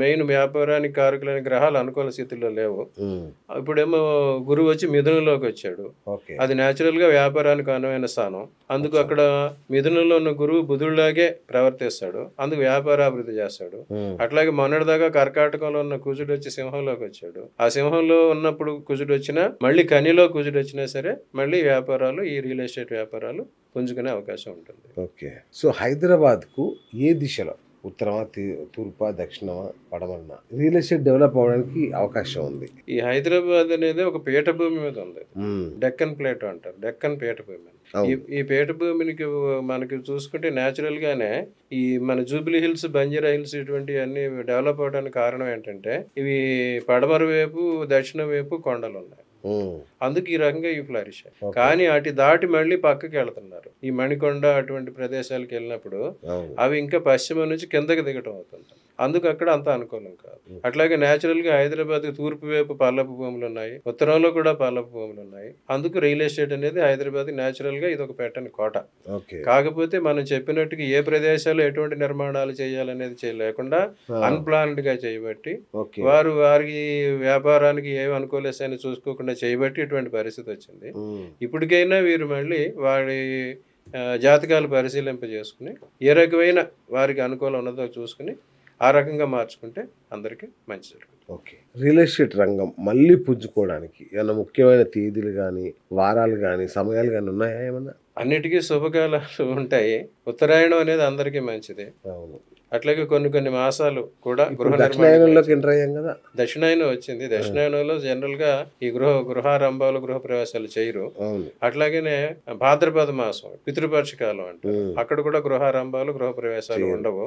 Speaker 2: మెయిన్ వ్యాపారానికి కారకులైన గ్రహాలు అనుకూల స్థితిలో లేవు. ఇప్పుడేమో గురువు వచ్చి మిథునంలోకి వచ్చాడు, అది న్యాచురల్ గా వ్యాపారానికి అనువైన స్థానం. అందుకు అక్కడ మిథునంలో ఉన్న గురువు బుధుడిలాగే ప్రవర్తిస్తాడు, అందుకు వ్యాపారాభివృద్ధి చేస్తాడు. అట్లాగే మొన్నటిదాకా కర్కాటకంలో ఉన్న కుజుడు వచ్చి సింహంలోకి వచ్చాడు, ఆ సింహంలో ఉన్నప్పుడు కుజుడు వచ్చినా మళ్ళీ కనిలో కుజుడు వచ్చినా సరే మళ్ళీ వ్యాపారాలు, ఈ రియల్ ఎస్టేట్ వ్యాపారాలు పుంజుకునే అవకాశం ఉంటుంది.
Speaker 1: ఓకే. సో హైదరాబాద్కు ఏ దిశలో, ఉత్తరమా తూర్పా దక్షిణమా పడమరనా రియల్ ఎస్టేట్ డెవలప్ అవడానికి అవకాశం ఉంది?
Speaker 2: ఈ హైదరాబాద్ అనేది ఒక పీఠభూమి మీద ఉంది, డెక్కన్ ప్లేట్ అంటారు, డెక్కన్ పీఠభూమి. ఈ పీఠభూమికి మనకి చూసుకుంటే న్యాచురల్ గానే ఈ మన జూబ్లీ హిల్స్, బంజారా హిల్స్ ఇటువంటి అన్ని డెవలప్ అవడానికి కారణం ఏంటంటే ఇవి పడమర వైపు దక్షిణ వైపు కొండలు ఉన్నాయి, అందుకు ఈ రకంగా ఈ ఫ్లరిష్. కానీ అటు దాటి మళ్ళీ పక్కకి వెళ్తున్నారు, ఈ మణికొండ అటువంటి ప్రదేశాలకు వెళ్ళినప్పుడు అవి ఇంకా పశ్చిమ నుంచి కిందకి దిగటం అవుతుంది, అందుకు అక్కడ అంత అనుకూలం కాదు. అట్లాగే న్యాచురల్ గా హైదరాబాద్ తూర్పు వైపు పల్లపు భూములు ఉన్నాయి, ఉత్తరంలో కూడా పల్లపు భూములు ఉన్నాయి. అందుకు రియల్ ఎస్టేట్ అనేది హైదరాబాద్ న్యాచురల్ గా ఇది ఒక పెట్టని కోట. కాకపోతే మనం చెప్పినట్టుగా ఏ ప్రదేశాల్లో ఎటువంటి నిర్మాణాలు చేయాలనేది లేకుండా అన్ప్లాన్డ్ గా చేయబట్టి వారి వ్యాపారానికి ఏమి అనుకూలేసాయని చూసుకోకుండా చేయబట్టి ఇటువంటి పరిస్థితి వచ్చింది. ఇప్పటికైనా వీరు మళ్ళీ వారి జాతకాలు పరిశీలింపజేసుకుని ఏ రకమైన వారికి అనుకూలం ఉన్నదో చూసుకుని ఆ రకంగా మార్చుకుంటే అందరికీ మంచి జరుగుతుంది.
Speaker 1: ఓకే. రియల్ ఎస్టేట్ రంగం మళ్ళీ పుంజుకోవడానికి ఏమైనా ముఖ్యమైన తేదీలు కానీ వారాలు కానీ సమయాలు కానీ ఉన్నాయా ఏమన్నా?
Speaker 2: అన్నిటికీ శుభకాలాలు ఉంటాయి. ఉత్తరాయణం అనేది అందరికీ మంచిది.
Speaker 1: అవును.
Speaker 2: అట్లాగే కొన్ని మాసాలు కూడా
Speaker 1: దక్షిణాయనంలోకి ఎంటర్ అయ్యాం కదా,
Speaker 2: దక్షిణాయనం వచ్చింది. దక్షిణాయనంలో జనరల్ గా ఈ గృహారంభాలు గృహ ప్రవేశాలు చేయరు. అట్లాగనే భాద్రపద మాసం పితృపక్ష కాలం అంటారు, అక్కడ కూడా గృహారంభాలు గృహ ప్రవేశాలు ఉండవు.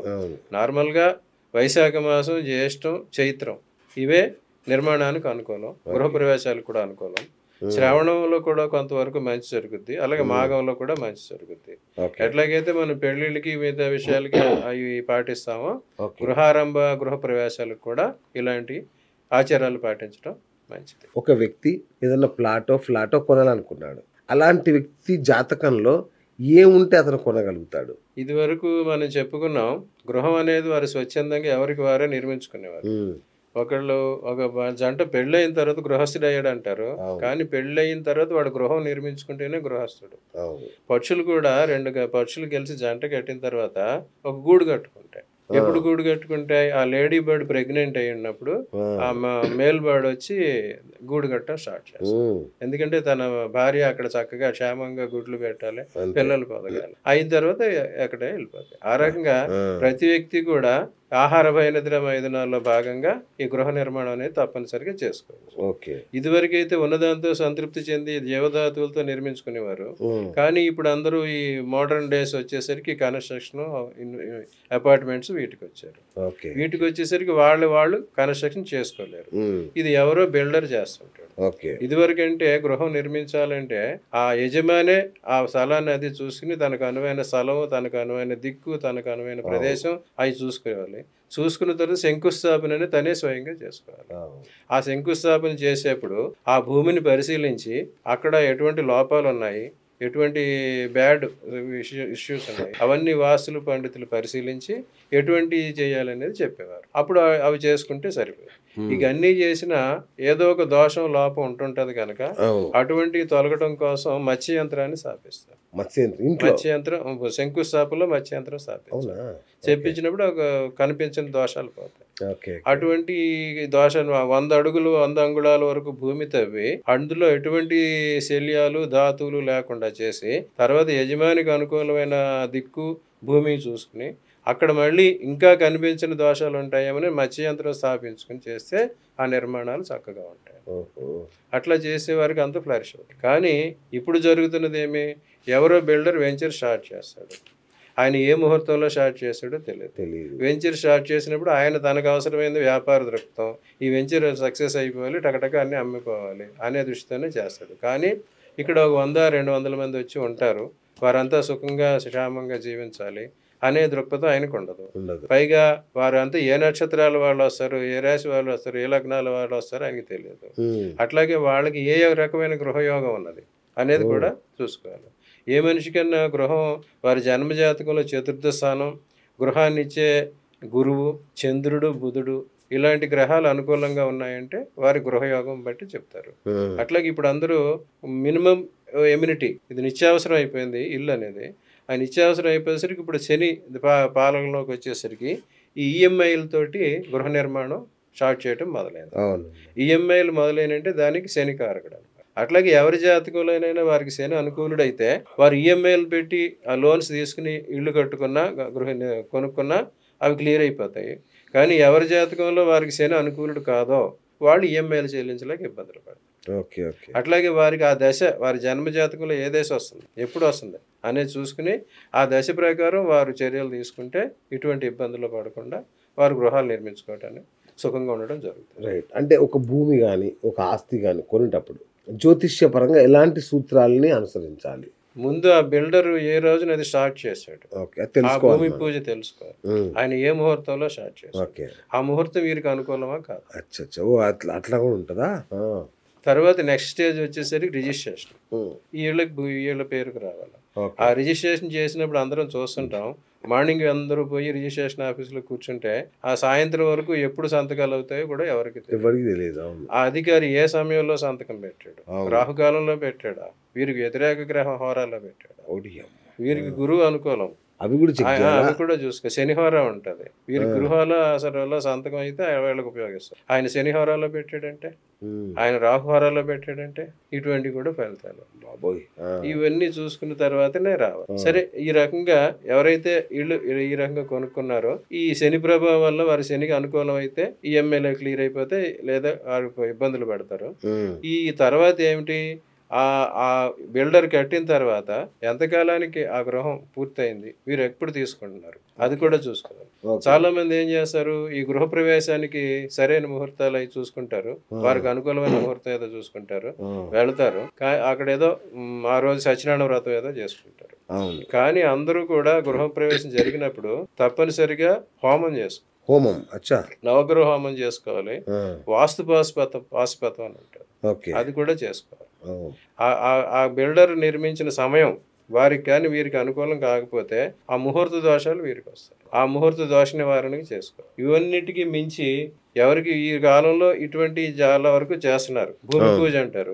Speaker 2: నార్మల్ గా వైశాఖ మాసం, జ్యేష్టం, చైత్రం ఇవే నిర్మాణానికి అనుకూలం, గృహ ప్రవేశాలకు కూడా అనుకూలం. శ్రావణంలో కూడా కొంతవరకు మంచి జరుగుద్ది, అలాగే మాఘంలో కూడా మంచి జరుగుద్ది. ఎట్లాగైతే మనం పెళ్లిళ్ళకి మిగతా విషయాలకి అవి పాటిస్తామో గృహారంభ గృహ ప్రవేశాలకు కూడా ఇలాంటి ఆచారాలు పాటించడం మంచిది.
Speaker 1: ఒక వ్యక్తి ఏదైనా ఫ్లాటో కొనాలనుకున్నాడు, అలాంటి వ్యక్తి జాతకంలో ఏముంటే అతను కొనగలుగుతాడు?
Speaker 2: ఇది వరకు మనం చెప్పుకున్నాం, గృహం అనేది వారు స్వచ్ఛందంగా ఎవరికి వారే నిర్మించుకునేవారు. ఒకళ్ళు ఒక జంట పెళ్ళయిన తర్వాత గృహస్థుడు అయ్యాడు అంటారు, కానీ పెళ్ళయిన తర్వాత వాడు గృహం నిర్మించుకుంటేనే గృహస్థుడు. పక్షులు కూడా పక్షులు కలిసి జంట కట్టిన తర్వాత ఒక గూడు కట్టుకుంటాయి. ఎప్పుడు గూడు కట్టుకుంటాయి? ఆ లేడీ బర్డ్ ప్రెగ్నెంట్ అయి ఉన్నప్పుడు ఆ మేల్ బర్డ్ వచ్చి గూడు కట్టడం స్టార్ట్ చేస్తాడు. ఎందుకంటే తన భార్య అక్కడ చక్కగా క్షేమంగా గుడ్లు పెట్టాలి, పిల్లలు పొదగాలి, అయిన తర్వాత ఎక్కడే వెళ్ళిపోతాయి. ఆ రకంగా ప్రతి వ్యక్తి కూడా ఆహార భైనద్ర మైదానాల్లో భాగంగా ఈ గృహ నిర్మాణం అనేది తప్పనిసరిగా చేసుకోవచ్చు. ఇదివరకు అయితే ఉన్నదాంతో సంతృప్తి చెంది జీవధాతువులతో నిర్మించుకునేవారు, కానీ ఇప్పుడు అందరూ ఈ మోడర్న్ డేస్ వచ్చేసరికి కన్స్ట్రక్షన్ అపార్ట్మెంట్స్ వీటికి వచ్చారు. వీటికి వచ్చేసరికి వాళ్ళు కన్స్ట్రక్షన్ చేసుకోలేరు. ఇది ఎవరో బిల్డర్ చేస్తుంటాడు. ఇదివరకు అంటే గృహం నిర్మించాలంటే ఆ యజమానే ఆ స్థలాన్ని అది చూసుకుని తనకు అనువైన స్థలం, తనకు అనువైన దిక్కు, తనకు అనువైన ప్రదేశం అవి చూసుకోవాలి. చూసుకున్న తర్వాత శంకుస్థాపన తనే స్వయంగా చేసుకోవాలి. ఆ శంకుస్థాపన చేసేప్పుడు ఆ భూమిని పరిశీలించి అక్కడ ఎటువంటి లోపాలు ఉన్నాయి, ఎటువంటి బ్యాడ్ ఇష్యూస్ ఉన్నాయి, అవన్నీ వాస్తులు పండితులు పరిశీలించి ఎటువంటి చేయాలనేది చెప్పేవారు. అప్పుడు అవి చేసుకుంటే సరిపోయి. ఇక అన్నీ చేసినా ఏదో ఒక దోషం లోపం ఉంటుంటది కనుక అటువంటి తొలగటం కోసం మత్స్య యంత్రాన్ని స్థాపిస్తారు. మత్స్య యంత్రం శంకుస్థాపనలో మత్స్య యంత్రం స్థాపిస్తారు. చెప్పించినప్పుడు ఒక కనిపించిన దోషాలు పోతాయి. అటువంటి దోషాలు 100 అడుగులు 100 అంగుళాల వరకు భూమి తవ్వి అందులో ఎటువంటి శల్యాలు ధాతువులు లేకుండా చేసి తర్వాత యజమానికి అనుకూలమైన దిక్కు భూమి చూసుకుని అక్కడ మళ్ళీ ఇంకా కనిపించిన దోషాలు ఉంటాయేమని మత్స్య యంత్రం స్థాపించుకుని చేస్తే ఆ నిర్మాణాలు చక్కగా ఉంటాయి. అట్లా చేసేవారికి అంత ఫ్లరిష్ అవుతుంది. కానీ ఇప్పుడు జరుగుతున్నది ఏమి? ఎవరో బిల్డర్ వెంచర్ స్టార్ట్ చేస్తాడు, ఆయన ఏ ముహూర్తంలో స్టార్ట్ చేస్తాడో తెలియదు. వెంచర్ స్టార్ట్ చేసినప్పుడు ఆయన తనకు అవసరమైన వ్యాపార దృక్పథం, ఈ వెంచర్ సక్సెస్ అయిపోవాలి, టకటక అన్నీ అమ్మిపోవాలి అనే దృష్టితోనే చేస్తాడు. కానీ ఇక్కడ ఒక 100-200 మంది వచ్చి ఉంటారు, వారంతా సుఖంగా క్షేమంగా జీవించాలి అనే దృక్పథం ఆయనకు ఉండదు. పైగా వారంతా ఏ నక్షత్రాల వాళ్ళు వస్తారు, ఏ రాశి వాళ్ళు వస్తారు, ఏ లగ్నాల వాళ్ళు వస్తారు ఆయనకి తెలియదు. అట్లాగే వాళ్ళకి ఏ రకమైన గృహయోగం ఉన్నది అనేది కూడా చూసుకోవాలి. ఏ మనిషికన్నా గృహం వారి జన్మజాతకంలో 4వ స్థానం, గృహాన్ని ఇచ్చే గురువు, చంద్రుడు, బుధుడు ఇలాంటి గ్రహాలు అనుకూలంగా ఉన్నాయంటే వారి గృహయోగం బట్టి చెప్తారు. అట్లాగే ఇప్పుడు అందరూ మినిమం ఎమ్యూనిటీ, ఇది నిత్యావసరం అయిపోయింది ఇల్లు అనేది. ఆ నిత్యావసరం అయిపోయేసరికి ఇప్పుడు శని పాలనలోకి వచ్చేసరికి ఈ ఈఎంఐలతోటి గృహ నిర్మాణం స్టార్ట్ చేయడం మొదలైంది. ఈఎంఐలు మొదలైనంటే దానికి శని కారకుడు. అట్లాగే ఎవరి జాతకంలోనైనా వారికి శని అనుకూలుడైతే వారు ఈఎంఐలు పెట్టి ఆ లోన్స్ తీసుకుని ఇల్లు కట్టుకున్నా కొనుక్కున్నా అవి క్లియర్ అయిపోతాయి. కానీ ఎవరి జాతకంలో వారికి శని అనుకూలుడు కాదో వాళ్ళు ఈఎంఐలు చెల్లించలేక ఇబ్బందులు పడతారు. అట్లాగే వారికి ఆ దశ, వారి జన్మ జాతకంలో ఏ దశ వస్తుంది, ఎప్పుడు వస్తుంది అనేది చూసుకుని ఆ దశ ప్రకారం వారు చర్యలు తీసుకుంటే ఇటువంటి ఇబ్బందులు పడకుండా వారు గృహాలు నిర్మించుకోవటానికి సుఖంగా ఉండడం జరుగుతుంది.
Speaker 1: రైట్. అంటే ఒక భూమి కానీ ఒక ఆస్తి కానీ కొనేటప్పుడు జ్యోతిష్యపరంగా ఎలాంటి సూత్రాలని అనుసరించాలి?
Speaker 2: ముందు ఆ బిల్డర్ ఏ రోజున అది స్టార్ట్ చేశాడు, ఆ భూమి పూజ తెలుసుకోవాలి. ఆయన ఏ ముహూర్తంలో స్టార్ట్ చేశాడు, ఆ ముహూర్తం వీరికి అనుకూలమా కాదు.
Speaker 1: అట్లా కూడా ఉంటుందా?
Speaker 2: తర్వాత నెక్స్ట్ స్టేజ్ వచ్చేసరికి రిజిస్ట్రేషన్. వీళ్ళ పేరుకు రావాలి. ఆ రిజిస్ట్రేషన్ చేసినప్పుడు అందరం చూస్తుంటాం, మార్నింగ్ అందరూ పోయి రిజిస్ట్రేషన్ ఆఫీసులో కూర్చుంటే ఆ సాయంత్రం వరకు ఎప్పుడు సంతకాలు అవుతాయో కూడా ఎవరికి తెలియదు. ఆ అధికారి ఏ సమయంలో సంతకం పెట్టాడు, రాహుకాలంలో పెట్టాడా, వీరికి వ్యతిరేక గ్రహం హోరాలో పెట్టాడు, వీరికి గురువు అనుకూలం అవి కూడా చూసుకో. శనిహోరం ఉంటుంది, వీరి గృహాల అసలు సంతకం అయితే వీళ్ళకి ఉపయోగిస్తారు. ఆయన శనిహోరాల్లో పెట్టాడంటే, ఆయన రాహుహోరాల్లో పెట్టాడంటే ఇటువంటివి కూడా ఫలితాలు. ఇవన్నీ చూసుకున్న తర్వాతనే రావాలి. సరే, ఈ రకంగా ఎవరైతే ఇళ్ళు ఈ రకంగా కొనుక్కున్నారో ఈ శని ప్రభావం వల్ల వారి శనికి అనుకూలం అయితే ఈఎంఐలో క్లియర్ అయిపోతే లేదా వారు ఇబ్బందులు పడతారు. ఈ తర్వాత ఏమిటి, ఆ బిల్డర్ కట్టిన తర్వాత ఎంతకాలానికి ఆ గృహం పూర్తయింది, వీరు ఎప్పుడు తీసుకుంటున్నారు అది కూడా చూసుకోవాలి. చాలా మంది ఏం చేస్తారు, ఈ గృహ ప్రవేశానికి సరైన ముహూర్తాలు అవి చూసుకుంటారు, వారికి అనుకూలమైన ముహూర్తం ఏదో చూసుకుంటారు, వెళతారు. అక్కడ ఏదో ఆ రోజు సత్యనారాయణ వ్రతం ఏదో చేసుకుంటారు. కానీ అందరూ కూడా గృహ ప్రవేశం జరిగినప్పుడు తప్పనిసరిగా హోమం చేసుకోవాలి. నవగ్రహ హోమం చేసుకోవాలి. వాస్తు పాశుపతం అని ఉంటుంది, అది కూడా చేసుకోవాలి. ఆ బిల్డర్ నిర్మించిన సమయం వారికి కానీ వీరికి అనుకూలం కాకపోతే ఆ ముహూర్త దోషాలు వీరికి వస్తాయి. ఆ ముహూర్త దోష నివారణకి చేసుకో. ఇవన్నిటికీ మించి ఎవరికి ఈ కాలంలో ఇటువంటి చాలా వరకు చేస్తున్నారు. భూమి పూజ అంటారు.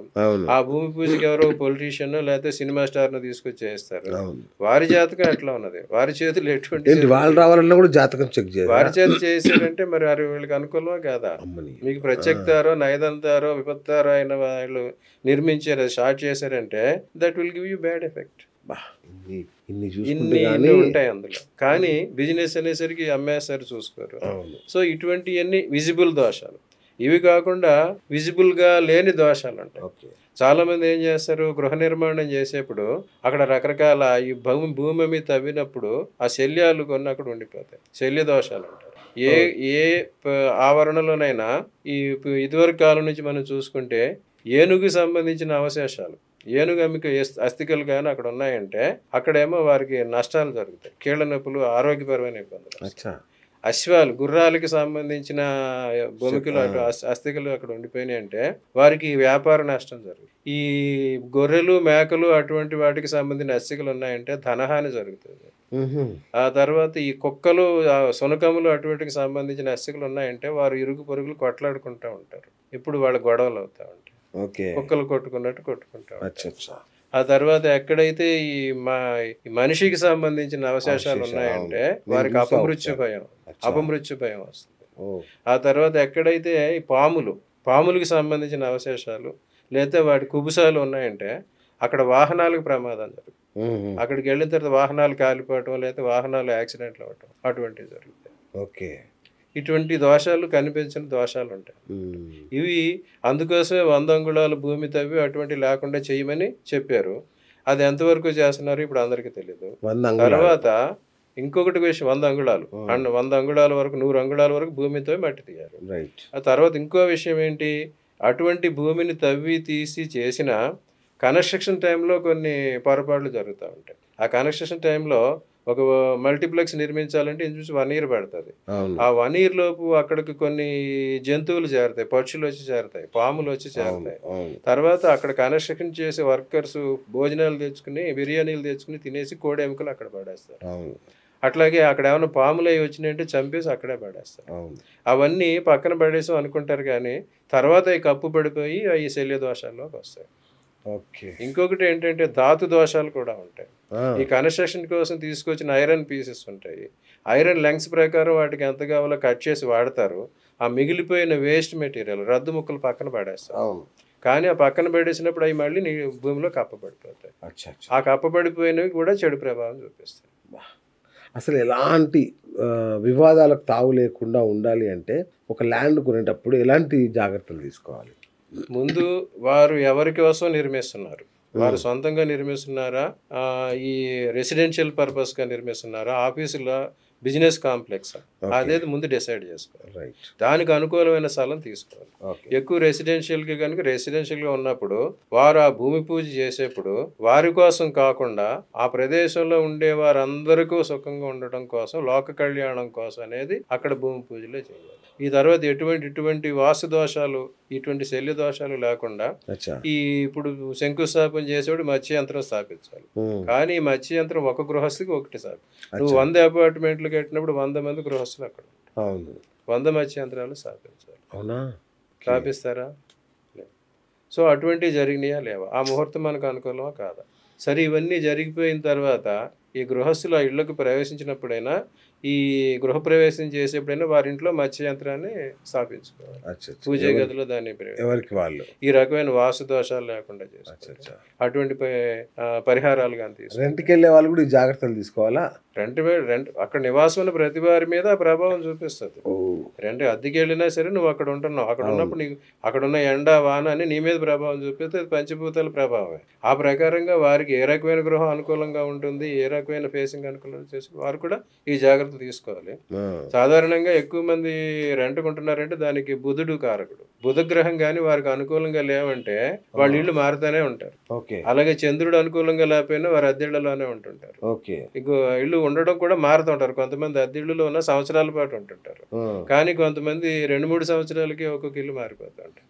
Speaker 2: ఆ భూమి పూజకి ఎవరో పొలిటీషియన్ లేకపోతే సినిమా స్టార్ ను తీసుకొచ్చి చేస్తారు. వారి జాతకం ఎట్లా ఉన్నది, వారి చేతులు ఎటువంటి
Speaker 1: వాళ్ళు రావాలన్నా కూడా జాతకం చెక్ చేయాలి.
Speaker 2: వారి చేతి చేసారంటే మరి వారి వీళ్ళకి అనుకూలమా కాదా? మీకు ప్రత్యక్తారో నైదంతారో విపత్తారో అయిన వాళ్ళు నిర్మించారు, స్టార్ట్ చేశారంటే that will give you bad effect. ఇన్ని ఉంటాయి అందులో. కానీ బిజినెస్ అనేసరికి అమ్మేస్తారు, చూసుకోరు. సో ఇటువంటివన్నీ విజిబుల్ దోషాలు. ఇవి కాకుండా విజిబుల్ గా లేని దోషాలు ఉంటాయి. చాలా మంది ఏం చేస్తారు, గృహ నిర్మాణం చేసేప్పుడు అక్కడ రకరకాల ఈ భూమి మీద తవ్వినప్పుడు ఆ శల్యాలు కొన్ని అక్కడ ఉండిపోతాయి. శల్య దోషాలు అంటారు. ఏ ఆవరణలోనైనా ఈ ఇదివరకు కాలం నుంచి మనం చూసుకుంటే ఏనుగు సంబంధించిన అవశేషాలు, ఏనుగు అమ్మిక అస్థికలు కానీ అక్కడ ఉన్నాయంటే అక్కడేమో వారికి నష్టాలు జరుగుతాయి, కీళ్ళ నొప్పులు, ఆరోగ్యపరమైన ఇబ్బందులు. అశ్వాలు, గుర్రాలకి సంబంధించిన భూమికలు అస్థికలు అక్కడ ఉండిపోయినాయి అంటే వారికి వ్యాపార నష్టం జరుగుతుంది. ఈ గొర్రెలు మేకలు అటువంటి వాటికి సంబంధించిన అస్థికలు ఉన్నాయంటే ధనహాని జరుగుతుంది. ఆ తర్వాత ఈ కుక్కలు సునకములు అటువంటికి సంబంధించిన అస్థికలు ఉన్నాయంటే వారు ఇరుగు పొరుగులు కొట్లాడుకుంటూ ఉంటారు. ఇప్పుడు వాళ్ళ గొడవలు అవుతా ఉంటాయి. కుక్కలు కొట్టుకున్నట్టు కొట్టుకుంటాం. ఆ తర్వాత ఎక్కడైతే ఈ మనిషికి సంబంధించిన అవశేషాలు ఉన్నాయంటే వారికి అపమృత్యు భయం వస్తుంది. ఆ తర్వాత ఎక్కడైతే ఈ పాములకి సంబంధించిన అవశేషాలు లేదా వాటి కుబుసాలు ఉన్నాయంటే అక్కడ వాహనాలకు ప్రమాదం జరుగుతుంది. అక్కడికి వెళ్ళిన తర్వాత వాహనాలు కాలిపోవటం లేదా వాహనాలు యాక్సిడెంట్లు అవ్వటం అటువంటివి జరుగుతాయి. ఇటువంటి దోషాలు కనిపించిన దోషాలు ఉంటాయి. ఇవి అందుకోసమే 100 అంగుళాల భూమి తవ్వి అటువంటి లేకుండా చేయమని చెప్పారు. అది ఎంతవరకు చేస్తున్నారు ఇప్పుడు అందరికీ తెలియదు. తర్వాత ఇంకొకటి విషయం, 100 అంగుళాలు అండ్ 100 అంగుళాల వరకు 100 అంగుళాల వరకు భూమి తవ్వి మట్టి తీయాలి. ఆ తర్వాత ఇంకో విషయం ఏంటి, అటువంటి భూమిని తవ్వి తీసి చేసిన కన్స్ట్రక్షన్ టైంలో కొన్ని పొరపాట్లు జరుగుతూ ఉంటాయి. ఆ కన్స్ట్రక్షన్ టైంలో ఒక మల్టీప్లెక్స్ నిర్మించాలంటే ఇంచుమించు 1 year పడుతుంది. ఆ 1 year లోపు అక్కడికి కొన్ని జంతువులు చేరుతాయి, పక్షులు వచ్చి చేరుతాయి, పాములు వచ్చి చేరుతాయి. తర్వాత అక్కడ కన్స్ట్రక్షన్ చేసే వర్కర్స్ భోజనాలు తెచ్చుకుని బిర్యానీలు తెచ్చుకుని తినేసి కోడి ఎముకలు అక్కడ పడేస్తారు. అట్లాగే అక్కడ ఏమైనా పాములు అవి వచ్చినాయంటే చంపేసి అక్కడే పడేస్తారు. అవన్నీ పక్కన పడేసాం అనుకుంటారు కానీ తర్వాత ఈ కప్పు పడిపోయి ఈ శల్య దోషాల్లోకి వస్తాయి. ఇంకొకటి ఏంటంటే ధాతు దోషాలు కూడా ఉంటాయి. ఈ కన్స్ట్రక్షన్ కోసం తీసుకొచ్చిన ఐరన్ పీసెస్ ఉంటాయి. ఐరన్ లెంగ్స్ ప్రకారం వాటికి ఎంత కావాలో కట్ చేసి వాడతారు. ఆ మిగిలిపోయిన వేస్ట్ మెటీరియల్ రద్దు ముక్కలు పక్కన పడేస్తారు. కానీ ఆ పక్కన పడేసినప్పుడు అవి మళ్ళీ భూమిలో కప్పబడిపోతాయి. ఆ కప్పబడిపోయినవి కూడా చెడు ప్రభావం చూపిస్తాయి.
Speaker 1: అసలు ఎలాంటి వివాదాలకు తావు లేకుండా ఉండాలి అంటే ఒక ల్యాండ్ కొనేటప్పుడు ఎలాంటి జాగ్రత్తలు తీసుకోవాలి?
Speaker 2: ముందు వారు ఎవరి కోసం నిర్మిస్తున్నారు, వారు సొంతంగా నిర్మిస్తున్నారా, ఈ రెసిడెన్షియల్ పర్పస్గా నిర్మిస్తున్నారా, ఆఫీసులో బిజినెస్ కాంప్లెక్స్, అదేది ముందు డిసైడ్ చేసుకోవాలి. దానికి అనుకూలమైన స్థలం తీసుకోవాలి. ఎక్కువ రెసిడెన్షియల్కి కనుక రెసిడెన్షియల్గా ఉన్నప్పుడు వారు ఆ భూమి పూజ చేసేప్పుడు వారి కోసం కాకుండా ఆ ప్రదేశంలో ఉండే వారందరికీ సుఖంగా ఉండటం కోసం, లోక కళ్యాణం కోసం అనేది అక్కడ భూమి పూజలో చేయాలి. ఈ తర్వాత ఇటువంటి వాస్తు దోషాలు, ఇటువంటి శల్య దోషాలు లేకుండా ఈ ఇప్పుడు శంకుస్థాపన చేసేవాడు మత్స్య యంత్రం స్థాపించాలి. కానీ ఈ మత్స్య యంత్రం ఒక గృహస్థికి ఒకటి నువ్వు 100 అపార్ట్మెంట్లు కట్టినప్పుడు 100 మంది గృహస్థులు అక్కడ 100 మత్స్య యంత్రాలు స్థాపించాలి. స్థాపిస్తారా? సో అటువంటివి జరిగినాయా లేవా? ఆ ముహూర్తం మనకు అనుకూలమా కాదా? సరే, ఇవన్నీ జరిగిపోయిన తర్వాత ఈ గృహస్థులు ఆ ఇళ్లకు ప్రవేశించినప్పుడైనా, ఈ గృహప్రవేశం చేసేప్పుడైనా వారింట్లో మత్స్య యంత్రాన్ని స్థాపించుకోవాలి. పూజ గదిలో దాన్ని
Speaker 1: ఎవరికి వాళ్ళు
Speaker 2: ఈ రకమైన వాస్తు దోషాలు లేకుండా చేసుకోవచ్చు. అటువంటి పరిహారాలు కానీ తీసుకు
Speaker 1: రెంట్కి వెళ్ళే వాళ్ళు కూడా ఈ జాగ్రత్తలు తీసుకోవాలా?
Speaker 2: రెంట్ అక్కడ నివాసం ఉన్న ప్రతి వారి మీద ప్రభావం చూపిస్తుంది. రెంట్ అద్దెకి వెళ్ళినా సరే నువ్వు అక్కడ ఉంటున్నావు, అక్కడ ఉన్నప్పుడు నీకు అక్కడ ఉన్న ఎండ వాన అని నీ మీద ప్రభావం చూపిస్తే అది పంచభూతాల ప్రభావమే. ఆ ప్రకారంగా వారికి ఏ రకమైన గృహం అనుకూలంగా ఉంటుంది, ఏ రకమైన ఫేసింగ్ అనుకూలంగా చేసి వారు కూడా ఈ జాగ్రత్త తీసుకోవాలి. సాధారణంగా ఎక్కువ మంది రెంట్ కొంటున్నారంటే దానికి బుధుడు కారకుడు. బుధ గ్రహం కానీ వారికి అనుకూలంగా లేవంటే వాళ్ళ ఇళ్ళు మారుతూనే ఉంటారు. అలాగే చంద్రుడు అనుకూలంగా లేకపోయినా వారు అద్దెళ్లలోనే ఉంటుంటారు. ఇంకో ఇల్లు ఉండడం కూడా మారుతుంటారు. కొంతమంది అద్దెళ్ళలో ఉన్న సంవత్సరాల పాటు ఉంటుంటారు, కానీ కొంతమంది 2-3 సంవత్సరాలకి ఒక్కొక్క ఇల్లు మారిపోతూ ఉంటారు.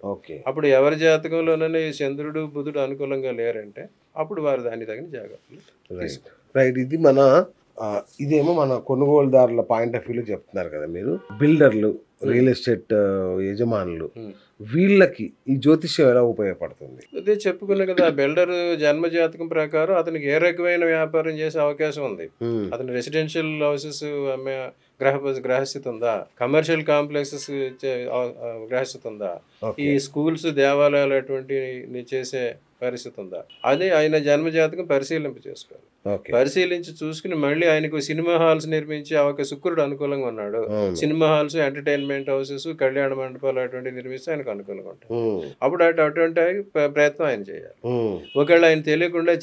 Speaker 2: అప్పుడు ఎవరి జాతకంలోనే చంద్రుడు బుధుడు అనుకూలంగా లేరంటే అప్పుడు వారు దాన్ని తగిన జాగ్రత్తలు తీసుకోవాలి.
Speaker 1: రైట్. ఇది మన ఇదేమో మన కొనుగోలుదారుల పాయింట్ ఆఫ్ వ్యూలో చెప్తున్నారు కదా మీరు. బిల్డర్లు, రియల్ ఎస్టేట్ యజమానులు, వీళ్ళకి ఈ జ్యోతిష్యం ఎలా ఉపయోగపడుతుంది?
Speaker 2: అదే చెప్పుకున్నా కదా, బిల్డర్ జన్మ జాతకం ప్రకారం అతనికి ఏ రకమైన వ్యాపారం చేసే అవకాశం ఉంది. అతను రెసిడెన్షియల్ హౌసెస్ అమ్మే గ్రహస్థితి ఉందా, కమర్షియల్ కాంప్లెక్సెస్ గ్రహస్థితి ఉందా, ఈ స్కూల్స్ దేవాలయాలు అటువంటి చేసే పరిస్థితి ఉందా, అది ఆయన జన్మ జాతకం పరిశీలింపు చేసుకోవాలి. పరిశీలించి చూసుకుని మళ్ళీ ఆయనకు సినిమా హాల్స్ నిర్మించి శుక్రుడు అనుకూలంగా ఉన్నాడు, సినిమా హాల్స్, ఎంటర్టైన్మెంట్ హౌసెస్, కళ్యాణ మండపాలు అటువంటి నిర్మిస్తే ఆయనకు అనుకూలంగా ఉంటాయి. అప్పుడు అటువంటి ప్రయత్నం ఆయన చేయాలి. ఒకవేళ ఆయన తెలియకుండా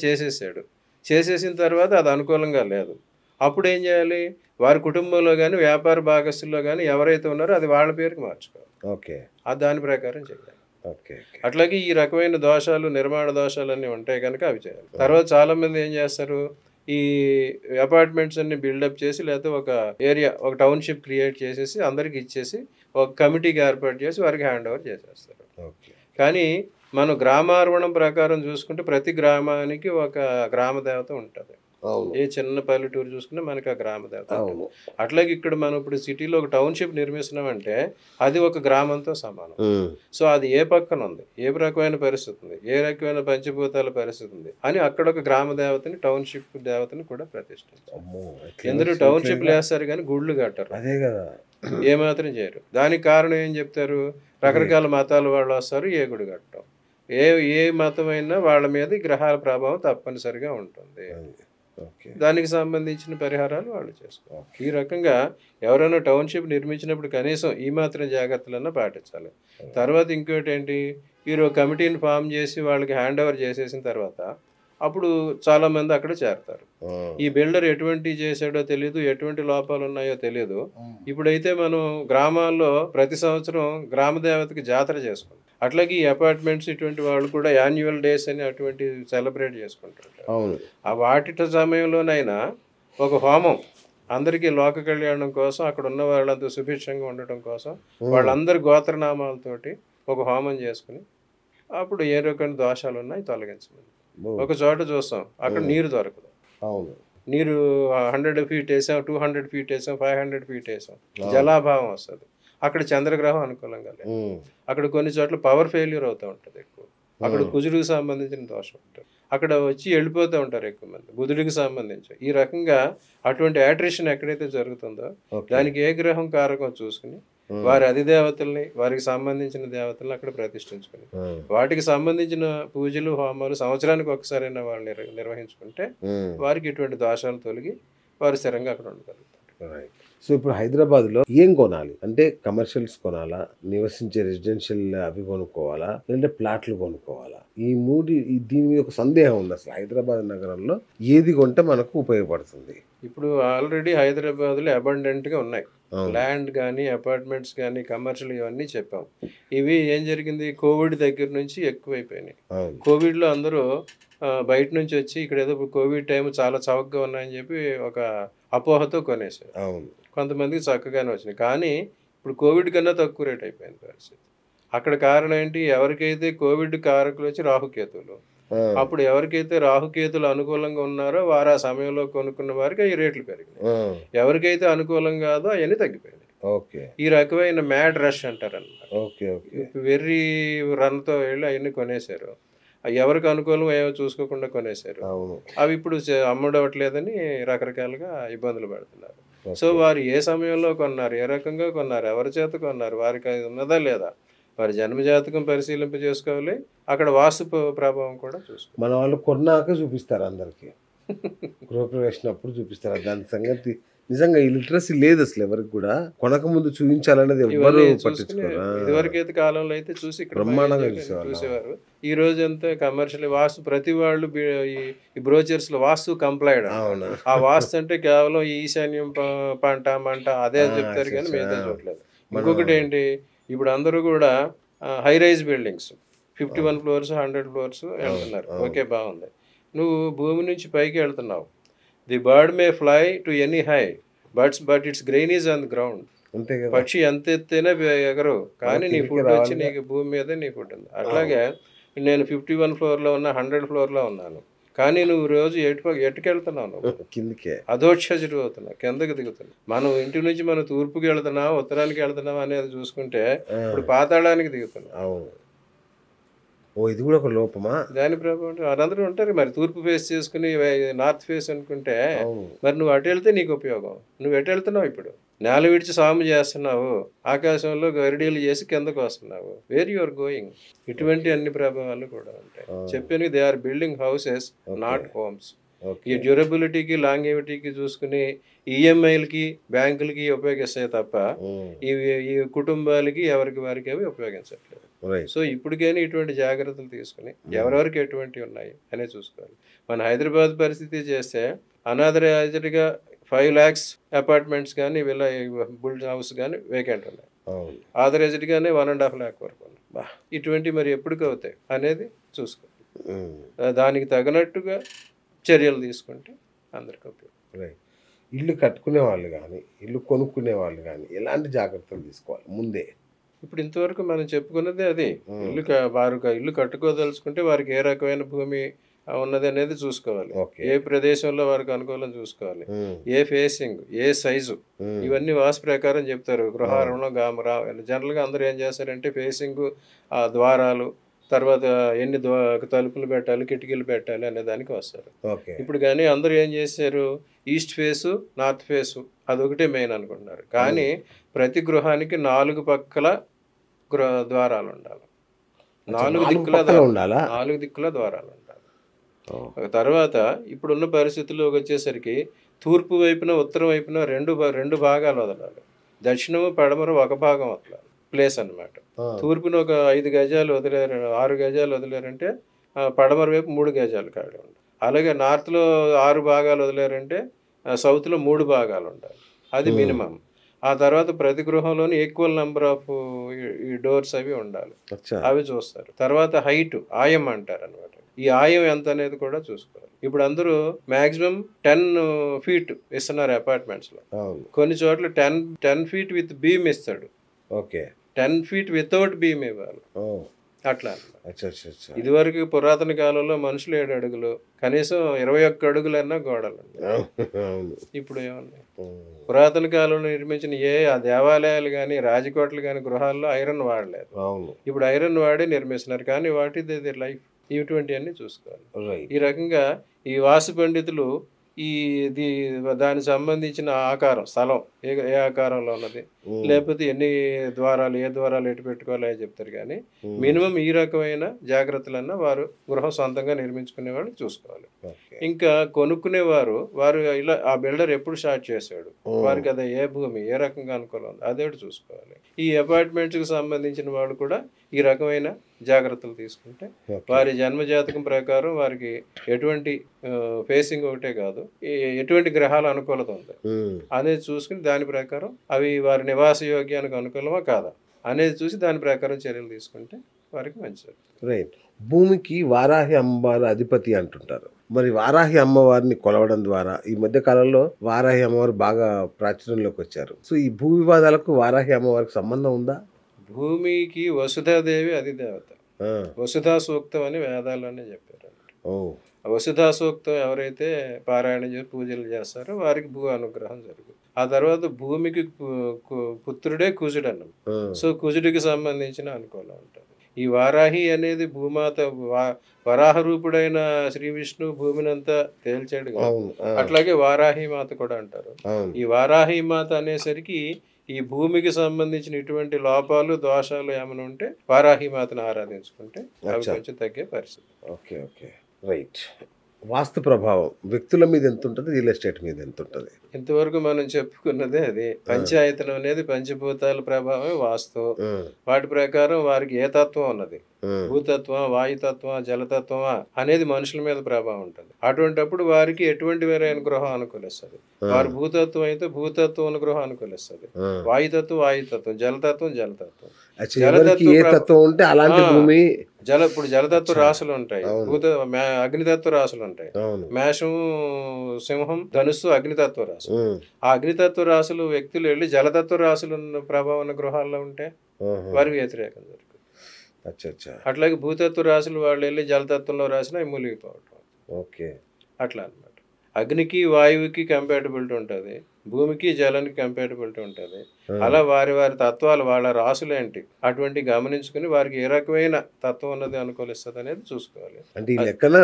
Speaker 2: చేసేసిన తర్వాత అది అనుకూలంగా లేదు, అప్పుడు ఏం చేయాలి? వారి కుటుంబంలో కానీ వ్యాపార భాగస్తుల్లో కానీ ఎవరైతే ఉన్నారో అది వాళ్ళ పేరుకి మార్చుకోవాలి. అది దాని ప్రకారం చేయాలి. అట్లాగే ఈ రకమైన దోషాలు, నిర్మాణ దోషాలు అన్నీ ఉంటాయి కనుక అవి చేయాలి. తర్వాత చాలా మంది ఏం చేస్తారు, ఈ అపార్ట్మెంట్స్ అన్ని బిల్డప్ చేసి లేకపోతే ఒక ఏరియా, ఒక టౌన్షిప్ క్రియేట్ చేసేసి అందరికి ఇచ్చేసి ఒక కమిటీకి ఏర్పాటు చేసి వారికి హ్యాండ్ ఓవర్ చేసేస్తారు. కానీ మనం గ్రామార్వణం ప్రకారం చూసుకుంటే ప్రతి గ్రామానికి ఒక గ్రామ దేవత ఉంటుంది. ఏ చిన్న పల్లెటూరు చూసుకున్నా మనకి ఆ గ్రామ దేవత. అట్లాగే ఇక్కడ మనం ఇప్పుడు సిటీలో ఒక టౌన్షిప్ నిర్మిస్తున్నామంటే అది ఒక గ్రామంతో సమానం. సో అది ఏ పక్కన ఉంది, ఏ రకమైన పరిస్థితి ఉంది, ఏ రకమైన పంచభూతాల పరిస్థితి ఉంది అని అక్కడ ఒక గ్రామ దేవతని, టౌన్షిప్ దేవతని కూడా ప్రతిష్ఠించారు. ఎందుకు టౌన్షిప్ వేస్తారు కానీ గుళ్ళు కట్టారు, ఏమాత్రం చేయరు. దానికి కారణం ఏం చెప్తారు? రకరకాల మతాల వాళ్ళు వస్తారు, ఏ గుడి కట్టడం, ఏ మతమైనా వాళ్ళ మీద గ్రహాల ప్రభావం తప్పనిసరిగా ఉంటుంది. దానికి సంబంధించిన పరిహారాలు వాళ్ళు చేసుకోవాలి. ఈ రకంగా ఎవరైనా టౌన్షిప్ నిర్మించినప్పుడు కనీసం ఈ మాత్రం జాగ్రత్తలన్నా పాటించాలి. తర్వాత ఇంకోటి ఏంటి, మీరు కమిటీని ఫామ్ చేసి వాళ్ళకి హ్యాండ్ ఓవర్ చేసేసిన తర్వాత అప్పుడు చాలామంది అక్కడ చేరతారు. ఈ బిల్డర్ ఎటువంటి చేశాడో తెలియదు, ఎటువంటి లోపాలు ఉన్నాయో తెలియదు. ఇప్పుడైతే మనం గ్రామాల్లో ప్రతి సంవత్సరం గ్రామ దేవతకి జాతర చేసుకుంటాం. అట్లాగే ఈ అపార్ట్మెంట్స్ ఇటువంటి వాళ్ళు కూడా యాన్యువల్ డేస్ అని అటువంటి సెలబ్రేట్ చేసుకుంటారు. ఆ వాటి సమయంలోనైనా ఒక హోమం అందరికీ లోక కళ్యాణం కోసం, అక్కడ ఉన్న వాళ్ళంతా సుభిక్షంగా ఉండటం కోసం వాళ్ళందరి గోత్రనామాలతోటి ఒక హోమం చేసుకుని అప్పుడు ఏ రకమైన దోషాలు ఉన్నాయి తొలగించమని. ఒక చోట చూస్తాం, అక్కడ నీరు దొరకదు. నీరు 100 feet వేసాం, 200 feet వేసాం, 500 feet వేసాం, జలాభావం వస్తుంది. అక్కడ చంద్రగ్రహం అనుకూలంగా లేదు. అక్కడ కొన్ని చోట్ల పవర్ ఫెయిల్యూర్ అవుతూ ఉంటుంది ఎక్కువ. అక్కడ కుజుడికి సంబంధించిన దోషం ఉంటుంది. అక్కడ వచ్చి వెళ్ళిపోతూ ఉంటారు ఎక్కువ మంది, బుధుడికి సంబంధించి. ఈ రకంగా అటువంటి యాట్రిషన్ ఎక్కడైతే జరుగుతుందో దానికి ఏ గ్రహం కారకం చూసుకుని వారి అధిదేవతల్ని, వారికి సంబంధించిన దేవతల్ని అక్కడ ప్రతిష్ఠించుకుని వాటికి సంబంధించిన పూజలు, హోమాలు సంవత్సరానికి ఒకసారైనా వాళ్ళు నిర్వహించుకుంటే వారికి ఇటువంటి దోషాలు తొలగి వారు స్థిరంగా అక్కడ ఉండగలుగుతారు.
Speaker 1: సో ఇప్పుడు హైదరాబాద్లో ఏం కొనాలి అంటే, కమర్షియల్స్ కొనాలా, నివసించే రెసిడెన్షియల్ అవి కొనుక్కోవాలా, లేదంటే ప్లాట్లు కొనుక్కోవాలా? ఈ దీని మీద ఒక సందేహం ఉంది. అసలు హైదరాబాద్ నగరంలో ఏది కొంటే మనకు ఉపయోగపడుతుంది?
Speaker 2: ఇప్పుడు ఆల్రెడీ హైదరాబాద్లో అబండెంట్గా ఉన్నాయి ల్యాండ్ కానీ, అపార్ట్మెంట్స్ కానీ, కమర్షియల్ ఇవన్నీ చెప్పాం. ఇవి ఏం జరిగింది, కోవిడ్ దగ్గర నుంచి ఎక్కువైపోయినాయి. కోవిడ్లో అందరూ బయట నుంచి వచ్చి ఇక్కడ ఏదో కోవిడ్ టైం చాలా చౌకగా ఉన్నాయని చెప్పి ఒక అపోహతో కొనేసారు. కొంతమందికి చక్కగానే వచ్చినాయి. కానీ ఇప్పుడు కోవిడ్ కన్నా తక్కువ రేట్ అయిపోయింది పరిస్థితి. అక్కడ కారణం ఏంటి, ఎవరికైతే కోవిడ్ కారకులు వచ్చి రాహుకేతువులు, అప్పుడు ఎవరికైతే రాహుకేతులు అనుకూలంగా ఉన్నారో వారు ఆ సమయంలో కొనుక్కున్న వారికి ఈ రేట్లు పెరిగినాయి. ఎవరికైతే అనుకూలం కాదో అవన్నీ తగ్గిపోయినాయి. ఈ రకమైన మ్యాడ్ రష్ అంటారు అన్నమాట. వెర్రీ రన్తో వెళ్ళి అవన్నీ కొనేశారు. ఎవరికి అనుకూలం ఏమో చూసుకోకుండా కొనేశారు. అవి ఇప్పుడు అమ్ముడవట్లేదని రకరకాలుగా ఇబ్బందులు పడుతున్నారు. సో వారు ఏ సమయంలో కొన్నారు, ఏ రకంగా కొన్నారు, ఎవరి చేత కొన్నారు, వారికి అది ఉన్నదా లేదా, వారి జన్మజాతకం పరిశీలింప చేసుకోవాలి. అక్కడ వాస్తు ప్రభావం కూడా చూసుకోవాలి.
Speaker 1: మన వాళ్ళు కొన్నాక చూపిస్తారు, అందరికీ గృహప్రవేశం అప్పుడు చూపిస్తారు. దాని సంగతి నిజంగా ఈ లిటరసీ లేదు అసలు ఎవరికి కూడా. కొనక ముందు చూపించాలనేది ఎవరు పట్టించుకోరు.
Speaker 2: ఇదివరకైతే కాలంలో అయితే చూసి బ్రహ్మాండంగా చూసేవారు. ఈ రోజు అంతా కమర్షియల్ వాస్తు, ప్రతి వాళ్ళు ఈ బ్రోచర్స్ లో వాస్తు కంప్లైంట్. ఆ వాస్తు అంటే కేవలం ఈశాన్యం పంట మంట అదే చెప్తారు కానీ మిగతా చూడలేదు. ఇంకొకటి ఏంటి, ఇప్పుడు అందరూ కూడా high rise buildings 51 floors 100 floors వెళ్తున్నారు. ఓకే, బాగుంది. నువ్వు భూమి నుంచి పైకి వెళ్తున్నావు. The bird may fly to any high but its grain is on the ground. పక్షి ఎంత ఎత్తైనా ఎగరు, కానీ నీ ఫుడ్ వచ్చి నీకు భూమి మీద నీ ఫుడ్ ఉంది. అట్లాగే నేను 51 floor ఉన్నా, 100 floor ఉన్నాను, కానీ నువ్వు రోజు ఎటుకెళ్తున్నావు, నువ్వు
Speaker 1: కిందికే
Speaker 2: అధోక్షజుడు అవుతున్నావు, కిందకి దిగుతున్నావు. మనం ఇంటి నుంచి మనం తూర్పుకి వెళ్తున్నాం, ఉత్తరానికి వెళ్తున్నాం అనేది చూసుకుంటే ఇప్పుడు పాతాళానికి దిగుతున్నాం.
Speaker 1: అవును. ఓ, ఇది కూడా ఒక లోపమా?
Speaker 2: దాని ప్రభావం వాళ్ళందరూ ఉంటారు. మరి తూర్పు ఫేస్ చేసుకుని నార్త్ ఫేస్ అనుకుంటే మరి నువ్వు అటు వెళ్తే నీకు ఉపయోగం. నువ్వు ఎటు వెళ్తున్నావు? ఇప్పుడు నేల విడిచి సాము చేస్తున్నావు, ఆకాశంలో గరిడీలు చేసి కిందకు వస్తున్నావు. Where you are going? ఇటువంటి అన్ని ప్రభావాలు కూడా ఉంటాయి. చెప్పాను, they are building houses, not homes. ఈ డ్యూరబిలిటీకి, లాంగివిటీకి చూసుకుని ఈఎంఐలకి, బ్యాంకులకి ఉపయోగిస్తాయి తప్ప ఈ కుటుంబాలకి ఎవరికి వారికి అవి ఉపయోగించట్లేదు. సో ఇప్పటికైనా ఇటువంటి జాగ్రత్తలు తీసుకుని ఎవరెవరికి ఎటువంటి ఉన్నాయి అనేది చూసుకోవాలి. మన హైదరాబాద్ పరిస్థితి చేస్తే అనాథరైజ్డ్గా 5 lakhs అపార్ట్మెంట్స్ కానీ వీళ్ళ బుల్డ్ హౌస్ కానీ వేకెంట్ ఉన్నాయి. ఆథరైజ్డ్గానే 1.5 lakh వరకు ఉన్నాయి. ఇటువంటి మరి ఎప్పటికి అవుతాయి అనేది చూసుకోవాలి. దానికి తగినట్టుగా చర్యలు తీసుకుంటే అందరికీ ఉపయోగం.
Speaker 1: ఇల్లు కట్టుకునే వాళ్ళు కానీ, ఇల్లు కొనుక్కునే వాళ్ళు కానీ ఎలాంటి జాగ్రత్తలు తీసుకోవాలి ముందే?
Speaker 2: ఇప్పుడు ఇంతవరకు మనం చెప్పుకున్నది అది. వారు ఇల్లు కట్టుకోదలుచుకుంటే వారికి ఏ రకమైన భూమి ఉన్నది అనేది చూసుకోవాలి. ఏ ప్రదేశంలో వారికి అనుకూలం చూసుకోవాలి. ఏ ఫేసింగ్, ఏ సైజు, ఇవన్నీ వాస్తు ప్రకారం చెప్తారు. గృహారంలో జనరల్గా అందరూ ఏం చేస్తారంటే ఫేసింగ్, ద్వారాలు, తర్వాత ఎన్ని తలుపులు పెట్టాలి, కిటికీలు పెట్టాలి అనే దానికి వస్తారు. ఇప్పుడు కానీ అందరూ ఏం చేశారు, ఈస్ట్ ఫేసు, నార్త్ ఫేసు అదొకటే మెయిన్ అనుకుంటున్నారు. కానీ ప్రతి గృహానికి 4 పక్కల ద్వారాలు ఉండాలి. 4 దిక్కుల ద్వారాలు ఉండాలి. తర్వాత ఇప్పుడున్న పరిస్థితుల్లోకి వచ్చేసరికి తూర్పు వైపున, ఉత్తరం వైపున రెండు భాగాలు వదలాలి. దక్షిణము, పడమర ఒక భాగం వదలాలి. ప్లేస్ అన్నమాట. తూర్పున ఒక 5 గజాలు వదిలేరు, 6 గజాలు వదిలేరంటే పడమర వైపు 3 గజాలు ఖాళీ ఉండాలి. అలాగే నార్త్లో 6 భాగాలు వదిలేరంటే సౌత్లో 3 భాగాలు ఉండాలి. అది మినిమం. ఆ తర్వాత ప్రతి గృహంలోని ఈక్వల్ నెంబర్ ఆఫ్ ఈ డోర్స్ అవి ఉండాలి. అవి చూస్తారు. తర్వాత హైట్, ఆయం అంటారు అనమాట. ఈ ఆయం ఎంత అనేది కూడా చూసుకోవాలి. ఇప్పుడు అందరూ మాక్సిమం 10 feet ఇస్తున్నారు అపార్ట్మెంట్స్లో. కొన్ని చోట్ల 10 feet విత్ బీమ్ ఇస్తాడు. 10 feet వితౌట్ బీమ్ ఇవ్వాలి. అట్లా ఇదివరకు పురాతన కాలంలో మనుషులు 7 అడుగులు, కనీసం 21 అడుగులన్నా గోడలు. ఇప్పుడు ఏమన్నా పురాతన కాలంలో నిర్మించిన ఆ దేవాలయాలు కానీ, రాజకోటలు కానీ, గృహాల్లో ఐరన్ వాడలేదు. ఇప్పుడు ఐరన్ వాడి నిర్మిస్తున్నారు. కానీ వాట్ ఈస్ ది లైఫ్? ఇటువంటివన్నీ చూసుకోవాలి. ఈ రకంగా ఈ వాస్తు పండితులు దానికి సంబంధించిన ఆకారం, స్థలం ఏ ఆకారంలో ఉన్నది, లేకపోతే ఎన్ని ద్వారాలు, ఏ ద్వారాలు ఎటు పెట్టుకోవాలి అని చెప్తారు. కానీ మినిమం ఈ రకమైన జాగ్రత్తలన్నా వారు గృహం సొంతంగా నిర్మించుకునే వాళ్ళు చూసుకోవాలి. ఇంకా కొనుక్కునేవారు ఇలా ఆ బిల్డర్ ఎప్పుడు స్టార్ట్ చేశాడు, వారికి అదే ఏ భూమి ఏ రకంగా అనుకూలం ఉంది అదేటి చూసుకోవాలి. ఈ అపార్ట్మెంట్స్కి సంబంధించిన వాళ్ళు కూడా ఈ రకమైన జాగ్రత్తలు తీసుకుంటే వారి జన్మజాతకం ప్రకారం వారికి ఎటువంటి ఫేసింగ్ ఒకటే కాదు, ఎటువంటి గ్రహాల అనుకూలత ఉంది అనేది చూసుకుని దాని ప్రకారం అవి వారి నివాస యోగ్యానికి అనుకూలమా కాదా అనేది చూసి దాని ప్రకారం చర్యలు తీసుకుంటే వారికి మంచిది.
Speaker 1: రైట్. భూమికి వారాహి అమ్మవారు అధిపతి అంటుంటారు. మరి వారాహి అమ్మవారిని కొలవడం ద్వారా ఈ మధ్య కాలంలో వారాహి అమ్మవారు బాగా ప్రాచుర్యంలోకి వచ్చారు. సో ఈ భూ వివాదాలకు వారాహి అమ్మవారికి సంబంధం ఉందా?
Speaker 2: భూమికి వసుధాదేవి అధిదేవత. వసుధా సూక్తం అని వేదాల్లోనే చెప్పారు. వసుధా సూక్తం ఎవరైతే పారాయణ చేసి పూజలు చేస్తారో వారికి భూ అనుగ్రహం జరుగుతుంది. ఆ తర్వాత భూమికి పుత్రుడే కుజుడు అన్నం. సో కుజుడికి సంబంధించిన అనుకూలం ఉంటుంది. ఈ వారాహి అనేది భూమాత, వరాహ రూపుడైన శ్రీ విష్ణు భూమినంతా తేల్చాడు కదా, అట్లాగే వారాహి మాత కూడా అంటారు. ఈ వారాహి మాత అనేసరికి ఈ భూమికి సంబంధించిన ఇటువంటి లోపాలు, దోషాలు ఏమైనా ఉంటే వారాహి మాతను ఆరాధించుకుంటే అవి కొంచెం తగ్గే పరిస్థితి.
Speaker 1: ఓకే. రైట్. వాస్తు ప్రభావం వ్యక్తుల మీద ఎంత ఉంటుంది, రియల్ ఎస్టేట్ మీద ఎంత ఉంటుంది?
Speaker 2: ఇంతవరకు మనం చెప్పుకున్నదే అది. పంచాయతనం అనేది పంచభూతాల ప్రభావమే వాస్తు. వాటి ప్రకారం వారికి ఏ తత్వం ఉన్నది, భూతత్వం, వాయుతత్వం, జలతత్వం అనేది మనుషుల మీద ప్రభావం ఉంటుంది. అటువంటిప్పుడు వారికి ఎటువంటి వేరైన గృహం అనుకూలిస్తుంది. వారు భూతత్వం అయితే భూతత్వం గృహం అనుకూలిస్తుంది, వాయుతత్వం వాయుతత్వం, జలతత్వం జలతత్వం. ఇప్పుడు జలతత్వ రాశులు ఉంటాయి, అగ్నితత్వ రాశులు ఉంటాయి. మేషం, సింహం, ధనుస్సు అగ్నితత్వ రాశి. ఆ అగ్నితత్వ రాశులు వ్యక్తులు వెళ్ళి జలతత్వ రాశులు ప్రభావం ఉన్న గృహాల్లో ఉంటే వారికి వ్యతిరేకం జరుగుతుంది. అట్లాగే భూతత్వ రాశులు వాళ్ళు వెళ్ళి జలతత్వంలో రాసినా మునిగిపోవటం.
Speaker 1: ఓకే.
Speaker 2: అట్లా అనమాట. అగ్నికి వాయువుకి కంపాటబిలిటీ ఉంటుంది, భూమికి జలానికి కంపాటబిలిటీ ఉంటుంది. అలా వారి వారి తత్వాలు వాళ్ళ రాసులేంటి అటువంటి గమనించుకుని వారికి ఏ రకమైన తత్వం ఉన్నది అనుకూలిస్తుంది అనేది చూసుకోవాలి.
Speaker 1: అంటే ఈ లెక్కన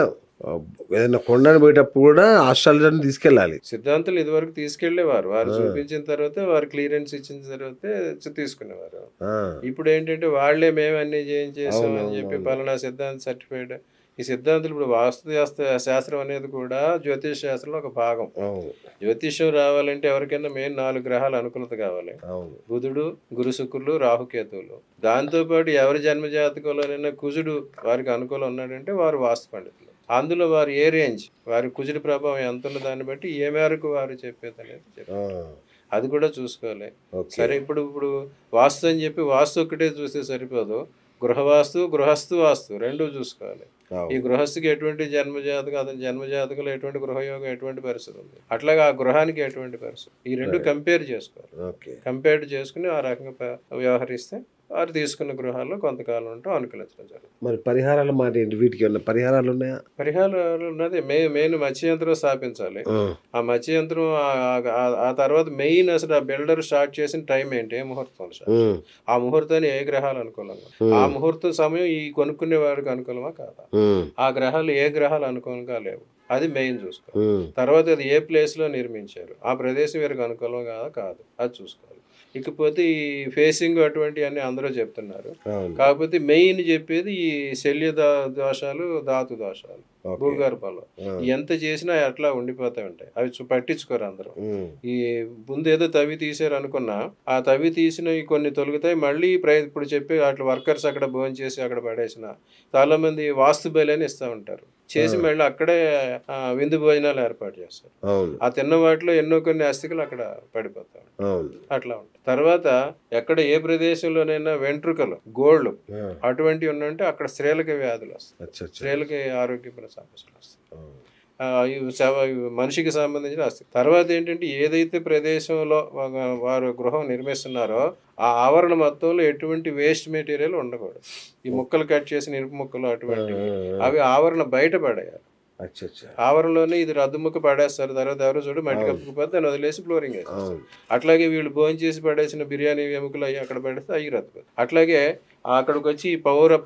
Speaker 1: ఏదైనా కొండని పోయేటప్పుడు కూడా ఆస్ట్రాలజర్ని తీసుకెళ్ళాలి.
Speaker 2: సిద్ధాంతులు ఇదివరకు తీసుకెళ్లేవారు, వారు చూపించిన తర్వాత వారు క్లియరెన్స్ ఇచ్చిన తర్వాత తీసుకునేవారు. ఇప్పుడు ఏంటంటే వాళ్ళే మేము అన్ని చేసాం అని చెప్పి పలానా సిద్ధాంత సర్టిఫైడ్. ఈ సిద్ధాంతులు ఇప్పుడు వాస్తు శాస్త్రం అనేది కూడా జ్యోతిష్ శాస్త్రంలో ఒక భాగం. జ్యోతిష్యం రావాలంటే ఎవరికైనా మెయిన్ 4 గ్రహాలు అనుకూలత కావాలి. బుధుడు, గురు, శుక్రులు, రాహుకేతువులు. దాంతోపాటు ఎవరి జన్మ జాతకంలోనైనా కుజుడు వారికి అనుకూలం ఉన్నాడంటే వారు వాస్తు పండితులు. అందులో వారు ఏ రేంజ్, వారి కుజుడి ప్రభావం ఎంత ఉన్న దాన్ని బట్టి ఏ మేరకు వారు చెప్పేది అనేది చెప్పారు. అది కూడా చూసుకోవాలి. సరే, ఇప్పుడు వాస్తు అని చెప్పి వాస్తు ఒక్కటే చూస్తే సరిపోదు, గృహవాస్తు, గృహస్థు వాస్తు రెండు చూసుకోవాలి. ఈ గృహస్థుకి ఎటువంటి జన్మజాతకం, అతని జన్మజాతకంలో ఎటువంటి గృహయోగం, ఎటువంటి పరిస్థితి ఉంది, అట్లాగే ఆ గృహానికి ఎటువంటి పరిస్థితి, ఈ రెండు కంపేర్ చేసుకోవాలి. కంపేర్ చేసుకుని ఆ రకంగా వ్యవహరిస్తే వారు తీసుకున్న గృహాల్లో కొంతకాలం ఉంటూ అనుకూలించడం జరుగుతుంది.
Speaker 1: మరి పరిహారాలు మాట ఏంటి? వీటికి ఏమన్నా పరిహారాలు ఉన్నాయా?
Speaker 2: పరిహారాలు ఉన్నది మెయిన్ మత్స్యయంత్రం స్థాపించాలి. ఆ మత్స్యయంత్రం ఆ తర్వాత మెయిన్ అసలు ఆ బిల్డర్ స్టార్ట్ చేసిన టైం ఏంటి, ఏ ముహూర్తం, ఆ ముహూర్తాన్ని ఏ గ్రహాలు అనుకూలంగా, ఆ ముహూర్తం సమయం ఈ కొనుక్కునే వారికి అనుకూలమా కాదా, ఆ గ్రహాలు ఏ గ్రహాలు అనుకూలంగా లేవు, అది మెయిన్ చూసుకోవాలి. తర్వాత అది ఏ ప్లేస్ లో నిర్మించారు, ఆ ప్రదేశం వీరికి అనుకూలం కాదు అది చూసుకోవాలి. ఇకపోతే ఈ ఫేసింగ్ అటువంటివన్నీ అందరూ చెప్తున్నారు. కాకపోతే మెయిన్ చెప్పేది ఈ శల్య దోషాలు, ధాతు దోషాలు, భూగర్భంలో ఎంత చేసినా అట్లా ఉండిపోతూ ఉంటాయి. అవి పట్టించుకోరు అందరూ. ఈ ముందు ఏదో తవ్వి తీసారు అనుకున్నా, ఆ తవ్వి తీసిన కొన్ని తొలుగుతాయి. మళ్ళీ ఇప్పుడు చెప్పి అట్లా వర్కర్స్ అక్కడ భోజనం చేసి అక్కడ పడేసిన చాలా మంది వాస్తు బయలని ఇస్తూ ఉంటారు, చేసి మళ్ళీ అక్కడే విందు భోజనాలు ఏర్పాటు చేస్తారు. ఆ తిన్న వాటిలో ఎన్నో కొన్ని అస్థికలు అక్కడ పడిపోతాయి. అట్లా ఉంటాయి. తర్వాత ఎక్కడ ఏ ప్రదేశంలోనైనా వెంట్రుకలు, గోళ్ళు అటువంటివి ఉన్నంటే అక్కడ స్త్రీలకి వ్యాధులు వస్తాయి, స్త్రీలకి ఆరోగ్యపర సమస్యలు వస్తాయి, మనిషికి సంబంధించిన ఆస్తి. తర్వాత ఏంటంటే ఏదైతే ప్రదేశంలో వారు గృహం నిర్మిస్తున్నారో ఆ ఆవరణ మొత్తంలో ఎటువంటి వేస్ట్ మెటీరియల్ ఉండకూడదు. ఈ ముక్కలు కట్ చేసిన ఇనుపు ముక్కలు అటువంటివి అవి ఆవరణ బయట పడేయాలి. ఆవరణలోనే ఇది రద్దుముక్క పడేస్తారు. తర్వాత ఎవరో చూడు మట్టి కప్పుకుపోతే దాన్ని వదిలేసి ఫ్లోరింగ్ వేస్తారు. అట్లాగే వీళ్ళు భోజనం చేసి పడేసిన బిర్యానీ ఎముకలు అవి అక్కడ పడేస్తే అవి రద్దు. అట్లాగే అక్కడికి వచ్చి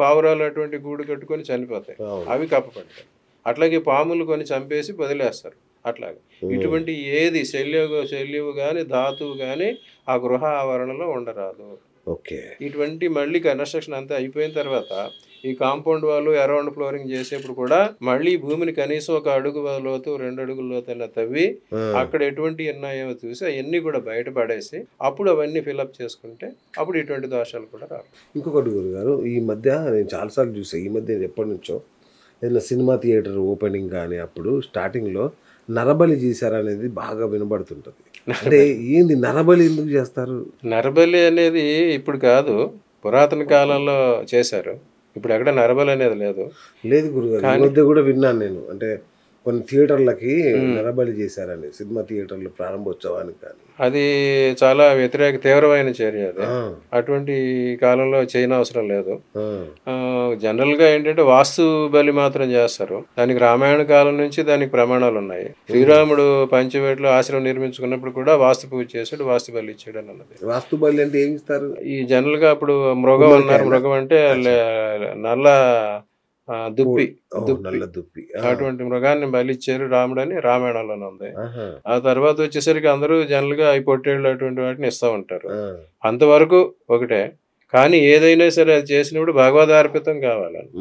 Speaker 2: పావురాలు అటువంటి గూడు కట్టుకొని చనిపోతాయి, అవి కప్పపడతాయి. అట్లాగే పాములు కొన్ని చంపేసి వదిలేస్తారు. అట్లాగే ఇటువంటి ఏది శల్యవు కానీ ధాతువు కానీ ఆ గృహ ఆవరణలో ఉండరాదు. ఇటువంటి మళ్ళీ కన్స్ట్రక్షన్ అంతా అయిపోయిన తర్వాత ఈ కాంపౌండ్ వాళ్ళు అరౌండ్ ఫ్లోరింగ్ చేసేప్పుడు కూడా మళ్ళీ భూమిని కనీసం 1 అడుగు లోతు 2 అడుగుల లోతైనా తవ్వి అక్కడ ఎటువంటి ఉన్నాయో చూసి అవన్నీ కూడా బయటపడేసి అప్పుడు అవన్నీ ఫిల్అప్ చేసుకుంటే అప్పుడు ఇటువంటి దోషాలు కూడా రావు.
Speaker 1: ఇంకొకటి గురుగారు, ఈ మధ్య నేను చాలాసార్లు చూసాను, ఈ మధ్య ఎప్పటి నుంచో ఏదైనా సినిమా థియేటర్ ఓపెనింగ్ కానీ అప్పుడు స్టార్టింగ్లో నరబలి చేశారనేది బాగా వినబడుతుంటుంది. అంటే ఏంది నరబలి ఎందుకు చేస్తారు?
Speaker 2: నరబలి అనేది ఇప్పుడు కాదు, పురాతన కాలంలో చేశారు. ఇప్పుడు ఎక్కడ నరబలి అనేది
Speaker 1: లేదు గురుగారు, ఈ మధ్య కూడా విన్నాను నేను. అంటే కొన్ని థియేటర్లకి నరబలి చేశారని, సినిమా థియేటర్లు ప్రారంభోత్సవానికి కానీ.
Speaker 2: అది చాలా తీవ్రమైన చర్య. అది అటువంటి కాలంలో చేయనవసరం లేదు. జనరల్ గా ఏంటంటే వాస్తు బలి మాత్రం చేస్తారు. దానికి రామాయణ కాలం నుంచి దానికి ప్రమాణాలు ఉన్నాయి. శ్రీరాముడు పంచవేటలో ఆశ్రమం నిర్మించుకున్నప్పుడు కూడా వాస్తు పూజ చేశాడు, వాస్తు బలి ఇచ్చాడు అని అన్నది.
Speaker 1: వాస్తు బలి అంటే ఏమి ఇస్తారు?
Speaker 2: ఈ జనరల్ గా అప్పుడు మృగం అన్నారు. మృగం అంటే నల్ల దుప్పి, అటువంటి మృగాన్ని బలిచ్చారు రాముడు అని రామాయణంలోనే ఉంది. ఆ తర్వాత వచ్చేసరికి అందరూ జనరల్ గా ఈ పొట్టేళ్ళు అటువంటి వాటిని ఇస్తూ ఉంటారు. అంతవరకు ఒకటే. కానీ ఏదైనా సరే అది చేసినప్పుడు భగవదార్పితం కావాలని.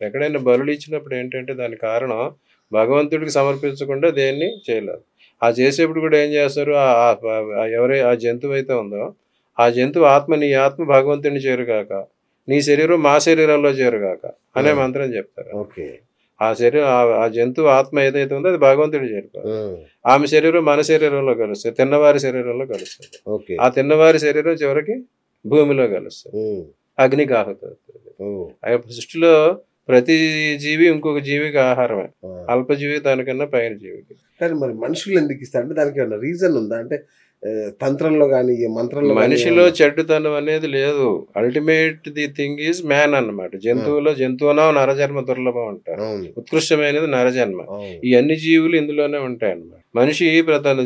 Speaker 2: ఎక్కడైనా బలులు ఇచ్చినప్పుడు ఏంటంటే దాని కారణం భగవంతుడికి సమర్పించకుండా దేన్ని చేయలేదు. ఆ చేసేప్పుడు కూడా ఏం చేస్తారు, ఆ జంతువు అయితే ఉందో ఆ జంతువు ఆత్మ, నీ ఆత్మ భగవంతుడిని చేరుగాక, నీ శరీరం మా శరీరంలో చేరుగాక అనే మంత్రం చెప్తారు. ఆ శరీరం, ఆ జంతువు ఆత్మ ఏదైతే ఉందో అది భగవంతుడి చేరుకోవాలి. ఆమె శరీరం మన శరీరంలో కలుస్తుంది, తిన్నవారి శరీరంలో కలుస్తుంది. ఆ తిన్నవారి శరీరం చివరికి భూమిలో కలుస్తుంది, అగ్నికి ఆహుతవుతుంది. సృష్టిలో ప్రతి జీవి ఇంకొక జీవికి ఆహారమే, అల్పజీవి దానికన్నా పైన జీవికి.
Speaker 1: కానీ మరి మనుషులు ఎందుకు ఇస్తారు అంటే దానికి ఏమన్నా రీజన్ ఉందా? అంటే తంత్రంలో కానీ మంత్రంలో
Speaker 2: మనిషిలో చెడ్డతనం అనేది లేదు. Ultimate the thing is man అన్నమాట. జంతువునో నరజన్మ దుర్లభం అంటారు. ఉత్కృష్టమైనది నరజన్మ. ఈ అన్ని జీవులు ఇందులోనే ఉంటాయి అన్నమాట. మనిషి తన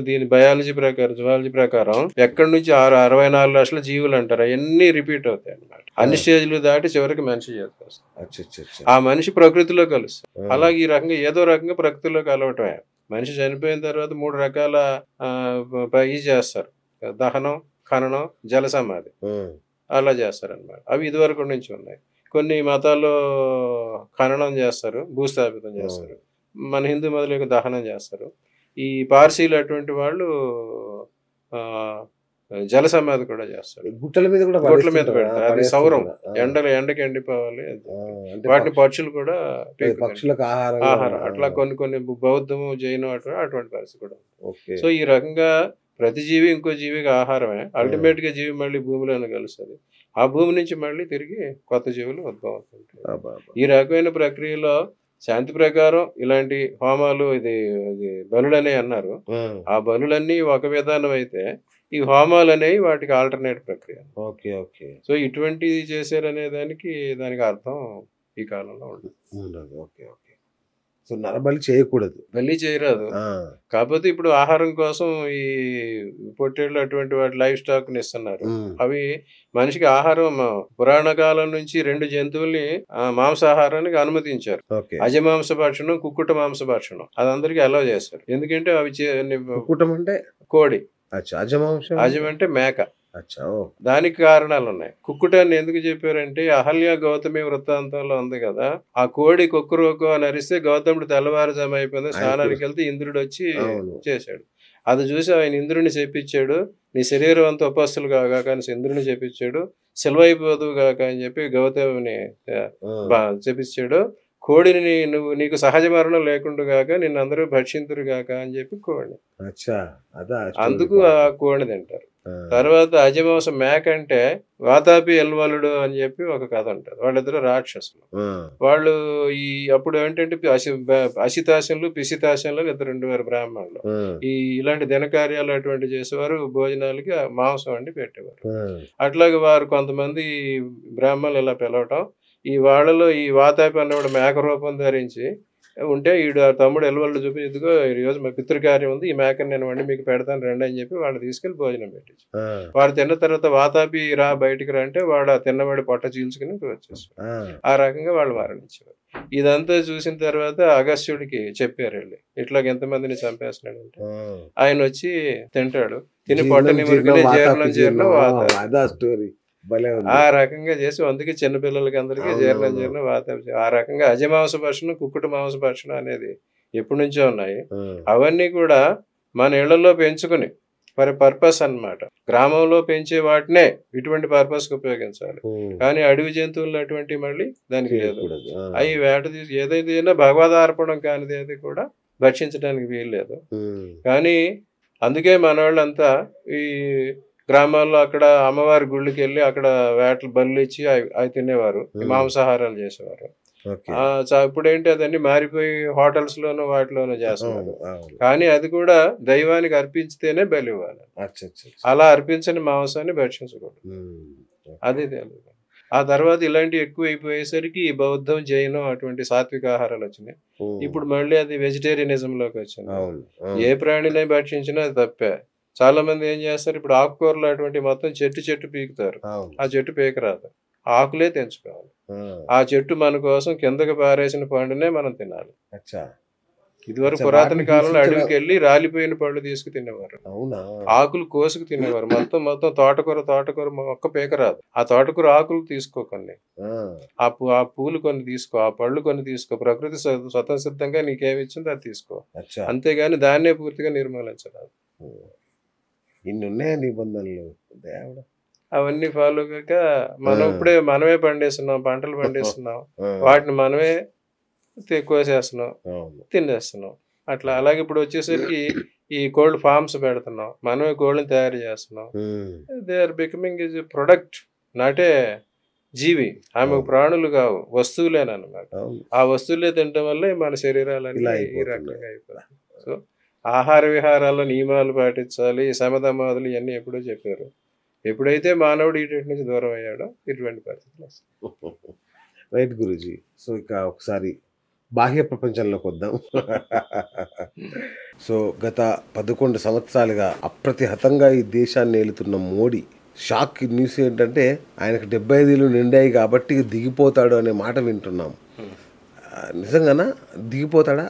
Speaker 2: దీని బయాలజీ ప్రకారం, జువాలజీ ప్రకారం ఎక్కడి నుంచి 64 లక్షల జీవులు అంటారు. అవన్నీ రిపీట్ అవుతాయి అన్నమాట. అన్ని స్టేజ్లు దాటి చివరికి మనిషి చేస్తారు. ఆ మనిషి ప్రకృతిలో కలుస్తారు. అలాగే ఈ రకంగా ఏదో రకంగా ప్రకృతిలో కలవటమే. మనిషి చనిపోయిన తర్వాత 3 రకాల ఇది చేస్తారు. దహనం, ఖననం, జల సమాధి అలా చేస్తారన్నమాట. అవి ఇదివరకు నుంచి ఉన్నాయి. కొన్ని మతాల్లో ఖననం చేస్తారు, భూస్థాపితం చేస్తారు. మన హిందూ మతాలకు దహనం చేస్తారు. ఈ పార్సీలు అటువంటి వాళ్ళు జల సమాధి కూడా చేస్తారు.
Speaker 1: గుట్టల మీద
Speaker 2: పెడతారు. అది సౌరం, ఎండకి ఎండిపోవాలి. వాటిని పక్షులు కూడా
Speaker 1: పక్షులకు
Speaker 2: ఆహారం. అట్లా కొన్ని బౌద్ధము, జైనం అటువంటి పరిస్థితి కూడా. సో ఈ రకంగా ప్రతి జీవి ఇంకో జీవికి ఆహారమే. అల్టిమేట్ గా జీవి మళ్ళీ భూమిలోనే కలుస్తుంది. ఆ భూమి నుంచి మళ్ళీ తిరిగి కొత్త జీవులు ఉద్భవం అవుతుంటాయి. ఈ రకమైన ప్రక్రియలో శాంతి ప్రకారం ఇలాంటి హోమాలు, ఇది బలులనే అన్నారు. ఆ బలులన్నీ ఒక విధానం అయితే ఈ హోమాలు అనేవి వాటికి ఆల్టర్నేట్ ప్రక్రియ. సో ఇటువంటిది చేశారనే దానికి అర్థం ఈ కాలంలో ఉండదు.
Speaker 1: సో నరబలి చేయకూడదు,
Speaker 2: బలి చేయరాదు. కాకపోతే ఇప్పుడు ఆహారం కోసం ఈ పొట్టేళ్ళు అటువంటి వాటి లైఫ్ స్టాక్ ని ఇస్తున్నారు. అవి మనిషికి ఆహారం. పురాణ కాలం నుంచి 2 జంతువుల్ని మాంసాహారానికి అనుమతించారు. అజమాంస భక్షణం, కుక్కుట మాంస భక్షణం. అది అందరికి అలౌ చేస్తారు. ఎందుకంటే అవి
Speaker 1: కుక్కుటం అంటే
Speaker 2: కోడి, అజం అంటే మేక. దానికి కారణాలు ఉన్నాయి. కుక్కుటాన్ని ఎందుకు చెప్పారంటే అహల్య గౌతమి వృత్తాంతంలో ఉంది కదా, ఆ కోడి కుక్కురోకు అని అరిస్తే గౌతముడు తెల్లవారుజాము అయిపోయింది, స్నానానికి వెళ్తే ఇంద్రుడు వచ్చి చేశాడు. అది చూసి ఆయన ఇంద్రుడిని చెప్పించాడు, నీ శరీరం అంతా ఉపస్తులు కాగా కానీ ఇంద్రుడిని చెప్పించాడు, సెలవైపోదు కాక అని చెప్పి గౌతమిని చెప్పించాడు. కోడిని నీకు సహజ మరణం లేకుండా గాక నిన్ను అందరూ భక్షింతురు గాక అని చెప్పి కోడి. అందుకు ఆ కోడిని తింటారు. తర్వాత అజమాంసం మేక అంటే వాతాపి ఎల్వలుడు అని చెప్పి ఒక కథ ఉంటుంది. వాళ్ళిద్దరు రాక్షసులు. వాళ్ళు అప్పుడు ఏంటంటే అసితాశంలు, పిసితాశంలు ఇద్దరు ఉండేవారు బ్రాహ్మణులు. ఇలాంటి దినకార్యాలు అటువంటి చేసేవారు. భోజనాలకి మాంసం వండి పెట్టేవారు. అట్లాగే వారు కొంతమంది బ్రాహ్మణులు ఇలా పిలవటం, ఈ వాళ్ళలో ఈ వాతాపి అన్నవాడు మేక రూపం ధరించి ఉంటే ఈడు తమ్ముడు ఎల్వళ్ళు చూపి, ఇదిగో ఈరోజు మా పితృకార్యం ఉంది, ఈ మేకని నేను వండి మీకు పెడతాను రండి అని చెప్పి వాళ్ళు తీసుకెళ్లి భోజనం పెట్టించు. వాడు తిన్న తర్వాత వాతాపి బయటికి రా అంటే వాడు తిన్నవాడి పొట్ట చీల్చుకుని వచ్చేసాడు. ఆ రకంగా వాళ్ళు మరణించారు. ఇదంతా చూసిన తర్వాత అగస్త్యుడికి చెప్పారు వెళ్ళి, ఇట్లా ఎంతమందిని చంపేస్తున్నాడు అంటే ఆయన వచ్చి తింటాడు. తిని పొట్ట నిమురుకునే జీర్ణం ఆ రకంగా చేసి అందుకే చిన్నపిల్లలకి అందరికీ జీర్ణం వాతావరణం. ఆ రకంగా అజమాంస భక్షణం, కుక్కుట మాంస భక్షణం అనేది ఎప్పటి నుంచో ఉన్నాయి. అవన్నీ కూడా మన ఇళ్లలో పెంచుకుని పర్పస్ అన్నమాట. గ్రామంలో పెంచే వాటినే ఇటువంటి పర్పస్ కి ఉపయోగించాలి. కానీ అడవి జంతువులు అటువంటి మళ్ళీ దానికి లేదు. అవి వేట ఏదైతే భగవదార్పణం కానిది అది కూడా భక్షించడానికి వీల్లేదు. కానీ అందుకే మన వాళ్ళంతా ఈ గ్రామాల్లో అక్కడ అమ్మవారి గుళ్ళకి వెళ్ళి అక్కడ వేటలు బళ్ళు ఇచ్చి అవి తినేవారు, మాంసాహారాలు చేసేవారు. ఇప్పుడు ఏంటి అదన్నీ మారిపోయి హోటల్స్ లోనూ వాటిలోనూ చేస్తున్నారు. కానీ అది కూడా దైవానికి అర్పించితేనే బలి ఇవ్వాలి. అలా అర్పించని మాంసాన్ని భక్షించకూడదు. అది తెలియదు. ఆ తర్వాత ఇలాంటివి ఎక్కువ అయిపోయేసరికి ఈ బౌద్ధం, జైనం అటువంటి సాత్విక ఆహారాలు వచ్చినాయి. ఇప్పుడు మళ్ళీ అది వెజిటేరియనిజం లోకి వచ్చింది. ఏ ప్రాణిని భక్షించినా అది తప్పే. చాలా మంది ఏం చేస్తారు, ఇప్పుడు ఆకుకూరలు అటువంటి మొత్తం చెట్టు పీకుతారు. ఆ చెట్టు పీకరాదు, ఆకులే తెంచుకోవాలి. ఆ చెట్టు మన కోసం కిందకి పారేసిన పండునే మనం తినాలి. ఇదివరకు పురాతన కాలంలో అడవికి వెళ్ళి రాలిపోయిన పళ్ళు తీసుకు తినేవారు. ఆకులు కోసుకు తినేవారు. మొత్తం తోటకూర మొక్క పీకరాదు. ఆ తోటకూర ఆకులు తీసుకోకండి, ఆ పూలు కొన్ని తీసుకో, ఆ పళ్ళు కొన్ని తీసుకో. ప్రకృతి స్వతంసిద్ధంగా నీకేమిచ్చిందో అది తీసుకో. అంతేగాని దాన్నే పూర్తిగా నిర్మూలించరాదు.
Speaker 1: ఇన్ని ఉన్నాయా నిబంధనలు?
Speaker 2: అవన్నీ ఫాలో కాక మనం ఇప్పుడే మనమే పండిస్తున్నాం, పంటలు పండిస్తున్నాం, వాటిని మనమే కోసేస్తున్నాం, తినేస్తున్నాం. అట్లా అలాగే ఇప్పుడు వచ్చేసరికి ఈ కోల్డ్ ఫార్మ్స్ పెడుతున్నాం, మనమే కోళ్ళని తయారు చేస్తున్నాం. They are becoming is product, not a జీవి. ఆమె ప్రాణులు కావు, వస్తువులేనమాట. ఆ వస్తువులే తినడం వల్ల మన శరీరాలన్నీ ఈ రకంగా అయిపోతాయి. సో ఆహార విహారాల్లో నియమాలు పాటించాలి, సమధమాదులు ఇవన్నీ ఎప్పుడో చెప్పారు. ఎప్పుడైతే మానవుడు వీటి నుంచి దూరం అయ్యాడో ఇటువంటి పరిస్థితులు వస్తాయి.
Speaker 1: రైట్ గురూజీ. సో ఇక ఒకసారి బాహ్య ప్రపంచంలోకి వద్దాం. సో గత 11 సంవత్సరాలుగా అప్రతిహతంగా ఈ దేశాన్ని ఏలుతున్న మోడీ షాక్ న్యూస్ ఏంటంటే ఆయనకు 75 నిండాయి కాబట్టి దిగిపోతాడు అనే మాట వింటున్నాం. నిజంగానా దిగిపోతాడా?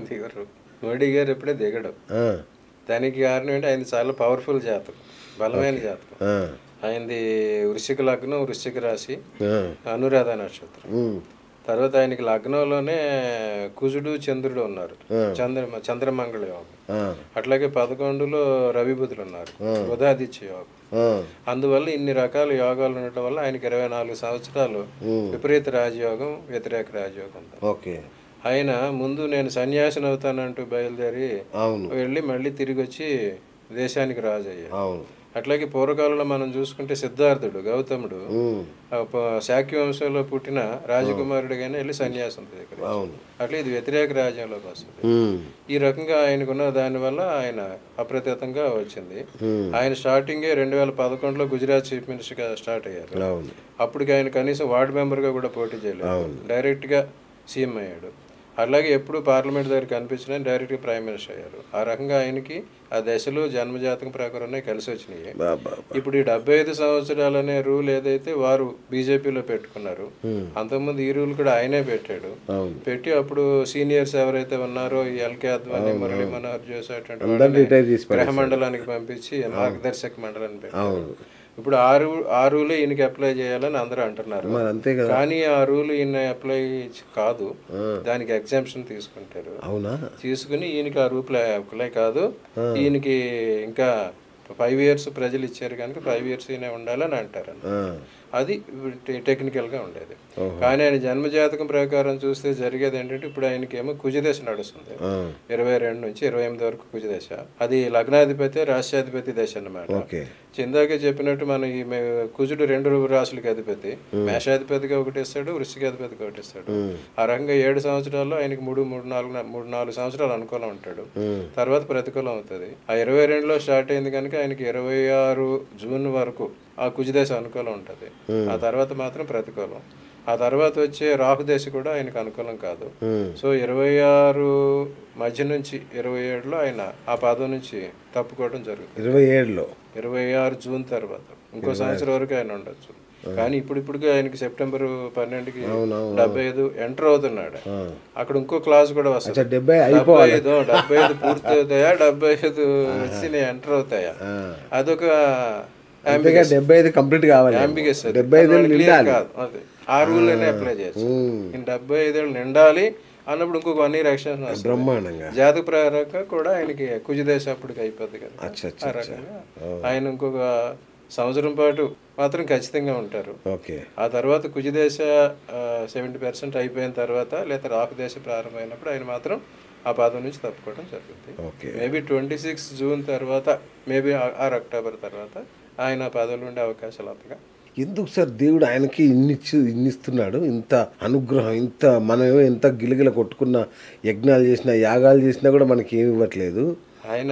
Speaker 2: దిగరు. మోడీ గారు ఎప్పుడే దిగడు. దానికి కారణం ఏంటి, ఆయన చాలా పవర్ఫుల్ జాతకం, బలమైన జాతకం. ఆయనది వృశ్చిక లగ్నం, వృశ్చిక రాశి, అనురాధ నక్షత్రం. తర్వాత ఆయనకి లగ్నంలోనే కుజుడు చంద్రుడు ఉన్నారు, చంద్రమంగళ యోగం. అట్లాగే 11లో రవి బుధులు ఉన్నారు, బుధాదిత్య యోగం. అందువల్ల ఇన్ని రకాల యోగాలు ఉండటం వల్ల ఆయనకి 24 సంవత్సరాలు విపరీత రాజయోగం, వ్యతిరేక రాజయోగం. ఆయన ముందు నేను సన్యాసిని అవుతానంటూ బయలుదేరి వెళ్ళి మళ్ళీ తిరిగి వచ్చి దేశానికి రాజు అయ్యాడు. అట్లాగే పూర్వకాలంలో మనం చూసుకుంటే సిద్ధార్థుడు, గౌతముడు శాక్య వంశంలో పుట్టిన రాజకుమారుడిగానే వెళ్ళి సన్యాసం దగ్గర. అట్లా ఇది వ్యతిరేక రాజ్యంలోకి వస్తుంది. ఈ రకంగా ఆయనకున్న దానివల్ల ఆయన అప్రతిహతంగా వచ్చింది. ఆయన స్టార్టింగే 2011లో గుజరాత్ చీఫ్ మినిస్టర్గా స్టార్ట్ అయ్యారు. అప్పటికి ఆయన కనీసం వార్డు మెంబర్గా కూడా పోటీ చేయలేదు, డైరెక్ట్గా సీఎం అయ్యాడు. అలాగే ఎప్పుడు పార్లమెంట్ దగ్గర కనిపించినా డైరెక్ట్గా ప్రైమ్ మినిస్టర్ అయ్యారు. ఆ రకంగా ఆయనకి ఆ దశలు జన్మజాతకం ప్రకారం కలిసి వచ్చినాయి. ఇప్పుడు ఈ 75 సంవత్సరాలు అనే రూల్ ఏదైతే వారు బీజేపీలో పెట్టుకున్నారు, అంతకుముందు ఈ రూల్ కూడా ఆయనే పెట్టాడు. పెట్టి అప్పుడు సీనియర్స్ ఎవరైతే ఉన్నారో ఈ ఎల్కే అద్వానీ, మురళీ మనోహర్ జోషి అటువంటి గ్రహ మండలానికి పంపించి మార్గదర్శక మండలాన్ని పెట్టారు. ఇప్పుడు ఆ రూల్ ఈయనకి అప్లై చేయాలని అందరూ అంటున్నారు. కానీ ఆ రూల్ ఈయన అప్లై కాదు, దానికి ఎగ్జామ్షన్ తీసుకుంటారు. తీసుకుని ఈయనకి ఆ రూల్ అప్లై కాదు, ఈయనకి ఇంకా 5 years ప్రజలు ఇచ్చారు కనుక 5 years ఈయన ఉండాలని అంటారు. అది టెక్నికల్గా ఉండేది. కానీ ఆయన జన్మజాతకం ప్రకారం చూస్తే జరిగేది ఏంటంటే, ఇప్పుడు ఆయనకేమో కుజదశ నడుస్తుంది, 22 నుంచి 28 వరకు కుజదశ. అది లగ్నాధిపతి, రాష్ట్రాధిపతి దశ అన్నమాట. ఇందాకే చెప్పినట్టు మన ఈ కుజుడు 2 రాశులకి అధిపతి, మేషాధిపతిగా ఒకటి ఇస్తాడు, వృశ్చికాధిపతిగా ఒకటి ఇస్తాడు. ఆ రకంగా 7 సంవత్సరాల్లో ఆయనకి 3-4 సంవత్సరాలు అనుకూలం ఉంటాడు. తర్వాత ప్రతికూలం అవుతుంది. ఆ 22లో స్టార్ట్ అయింది కనుక ఆయనకి 26 జూన్ వరకు ఆ కుజదశ అనుకూలం ఉంటుంది. ఆ తర్వాత మాత్రం ప్రతికూలం. ఆ తర్వాత వచ్చే రాహుదశ కూడా ఆయనకు అనుకూలం కాదు. సో 26 మధ్య నుంచి 27లో ఆయన ఆ పదం నుంచి తప్పుకోవడం జరుగుతుంది. 26 జూన్ తర్వాత ఇంకో సంవత్సరం వరకు ఆయన ఉండొచ్చు. కానీ ఇప్పుడు ఆయనకి సెప్టెంబర్ 12కి 75 ఎంటర్ అవుతున్నాడు. అక్కడ ఇంకో క్లాస్ కూడా వస్తుంది, 75 పూర్తి అవుతాయా, 75 వచ్చి ఎంటర్ అవుతాయా, అదొక
Speaker 1: 75 కంప్లీట్ కావాలి.
Speaker 2: ఆ రూల్ అప్లై చేయొచ్చు. 75 ఏళ్ళు నిండాలి అన్నప్పుడు ఇంకొక 1 year ఎక్స్టెన్షన్ వస్తుంది. బ్రహ్మాండంగా జాతక ప్రకారంగా కూడా ఆయనకి కుజదశ అప్పటికి అయిపోద్ది కదా. ఆ రకంగా ఆయన ఇంకొక సంవత్సరం పాటు మాత్రం ఖచ్చితంగా ఉంటారు. ఆ తర్వాత కుజదశ 70% అయిపోయిన తర్వాత, లేదా రాహుదశ ప్రారంభమైనప్పుడు ఆయన మాత్రం ఆ పదం నుంచి తప్పుకోవడం జరుగుతుంది. మేబీ 26 జూన్ తర్వాత, మేబీ 6 అక్టోబర్ తర్వాత ఆయన పదవులు ఉండే అవకాశాలు అంతగా.
Speaker 1: ఎందుకు సార్ దేవుడు ఆయనకి ఇన్నిస్తున్నాడు, ఇంత అనుగ్రహం, ఇంత మనం ఎంత గిలగిల కొట్టుకున్న యజ్ఞాలు చేసినా, యాగాలు చేసినా కూడా మనకి ఏమి ఇవ్వట్లేదు.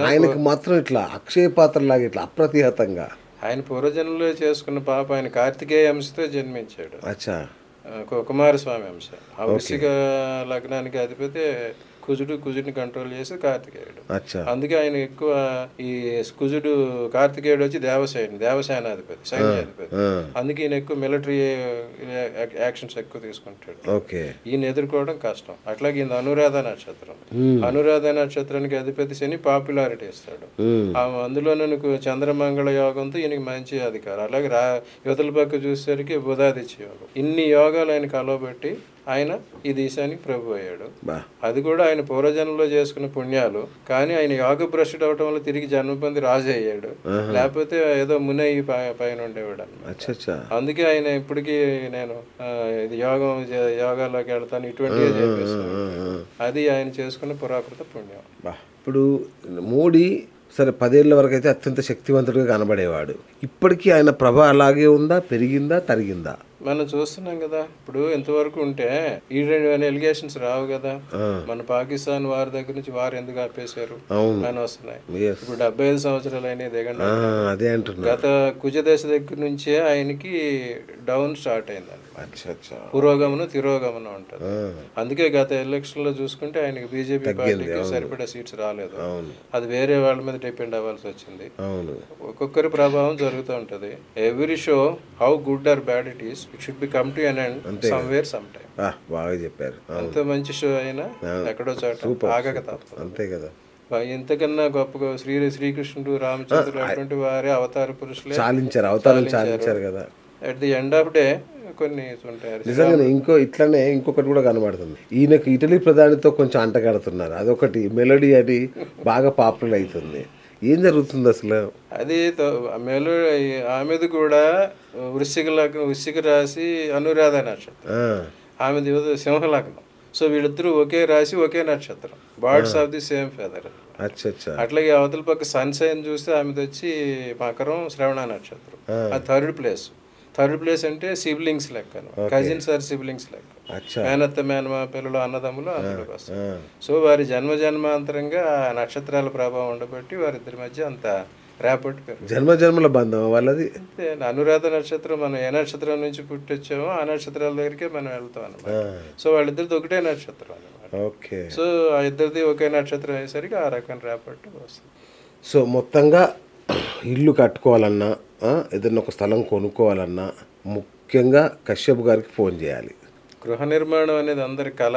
Speaker 1: ఆయనకు మాత్రం ఇట్లా అక్షయ పాత్రలాగా ఇట్లా అప్రతిహతంగా.
Speaker 2: ఆయన పూర్వజన్మలో చేసుకున్న పాప, ఆయన కార్తికేయ అంశతో జన్మించాడు. కుమారస్వామి అంశ. ఆ వృశ్చిక లగ్నానికి అధిపతి కుజుడిని కంట్రోల్ చేసి కార్తికేయుడు. అందుకే ఆయన ఎక్కువ ఈ కుజుడు కార్తికేయుడు వచ్చి దేవసేనాధిపతి, సైన్యాధిపతి. అందుకే ఈయన ఎక్కువ మిలిటరీ యాక్షన్స్ ఎక్కువ తీసుకుంటాడు. ఈయన ఎదుర్కోవడం కష్టం. అట్లాగే ఈయన అనురాధ నక్షత్రం. అనురాధ నక్షత్రానికి అధిపతి శని పాపులారిటీ ఇస్తాడు. అందులో నాకు చంద్రమంగళ యోగంతో ఈయనకి మంచి అధికారం. అలాగే యువతల పక్క చూసేసరికి బుధాదిత్య యోగం. ఇన్ని యోగాలు ఆయన కలవబెట్టి ఆయన ఈ దేశానికి ప్రభు అయ్యాడు. అది కూడా ఆయన పూర్వజన్మలో చేసుకున్న పుణ్యాలు. కానీ ఆయన యోగ భ్రష్టుడు అవటం వల్ల తిరిగి జన్మ పొంది రాజు అయ్యాడు. లేకపోతే ఏదో మునయ్యి పైన ఉండేవాడు అన్నమాట. అందుకే ఆయన ఇప్పటికీ నేను ఇది యోగాలోకి వెళ్తాను ఇటువంటివి చెప్పేస్తాను. అది ఆయన చేసుకున్న పురాకృత పుణ్యం.
Speaker 1: ఇప్పుడు మోడీ సరే 10 ఏళ్ల వరకు అయితే అత్యంత శక్తివంతుడిగా కనబడేవాడు. ఇప్పటికీ ఆయన ప్రభ అలాగే ఉందా, పెరిగిందా, తరిగిందా?
Speaker 2: మనం చూస్తున్నాం కదా, ఇప్పుడు ఇంతవరకు ఉంటే ఈ ఎలిగేషన్స్ రావు కదా. మన పాకిస్తాన్ వారి దగ్గర నుంచి వారు ఎందుకు ఆపేశారు అని వస్తున్నాయి. ఇప్పుడు 75 సంవత్సరాలు అయినా దిగండి. గత కుజదశ దగ్గర నుంచే ఆయనకి డౌన్ స్టార్ట్ అయిందండి. పురోగమనం తిరోగమనం ఉంటుంది. అందుకే గత ఎలక్షన్ లో చూసుకుంటే ఆయనకి బీజేపీ పార్టీకి సరిపడే సీట్స్ రాలేదు. అది వేరే వాళ్ళ మీద డిపెండ్ అవ్వాల్సి వచ్చింది. ఒక్కొక్కరి ప్రభావం జరుగుతూ ఉంటది. Every show how good or bad it is, it should be come to an end somewhere some time.
Speaker 1: బాగా చెప్పారు.
Speaker 2: అంత మంచి షో అయినా ఎక్కడో చోట ఆగక తప్పదు.
Speaker 1: అంతే కదా.
Speaker 2: ఇంతకన్నా గొప్పగా శ్రీకృష్ణుడు, రామచంద్రుడు అటువంటి వారే అవతార పురుషులే
Speaker 1: చాలించారు కదా.
Speaker 2: At the end of day కొన్ని ఉంటాయి.
Speaker 1: నిజంగానే ఇట్లనే ఇంకొకటి కూడా కనబడుతుంది. ఈయనకు ఇటలీ ప్రధానితో కొంచెం అంటగడుతున్నారు. అదొకటి మెలోడీ అని బాగా పాపులర్ అవుతుంది. ఏం జరుగుతుంది అసలు?
Speaker 2: అది ఆమెది కూడా వృశ్చిక రాశి అనురాధ నక్షత్రం, ఆమెది సింహ లగ్నం. సో వీళ్ళిద్దరూ ఒకే రాశి ఒకే నక్షత్రం, birds of the same feather. అట్లాగే అవతల పక్క సన్ సైన్ చూస్తే ఆమెది వచ్చి మకరం, శ్రవణ నక్షత్రం. అది థర్డ్ ప్లేస్ అంటే సిబ్లింగ్స్ లెక్క, కజిన్స్ ఆర్ సిబ్లింగ్స్ లెక్క, మేనత్త మేనమా పిల్లలు అన్నదమ్ములు అందులోకి వస్తారు. సో వారి జన్మాంతరంగా నక్షత్రాల ప్రభావం ఉండబట్టి వారిద్దరి మధ్య అంత రేపటి
Speaker 1: జన్మల బంధం వాళ్ళది.
Speaker 2: అనురాధ నక్షత్రం, మనం ఏ నక్షత్రం నుంచి పుట్టొచ్చామో ఆ నక్షత్రాల దగ్గరికే మనం వెళ్తాం అన్నమాట. సో వాళ్ళిద్దరిది ఒకటే నక్షత్రం అన్నమాట. సో ఆ ఇద్దరిది ఒకే నక్షత్రం అయ్యేసరికి ఆ రకం రేపటి వస్తుంది.
Speaker 1: సో మొత్తంగా ఇల్లు కట్టుకోవాలన్నా, ఏదైనా ఒక స్థలం కొనుక్కోవాలన్నా ముఖ్యంగా కశ్యప్ గారికి ఫోన్ చేయాలి.
Speaker 2: గృహ నిర్మాణం అనేది అందరి కళ.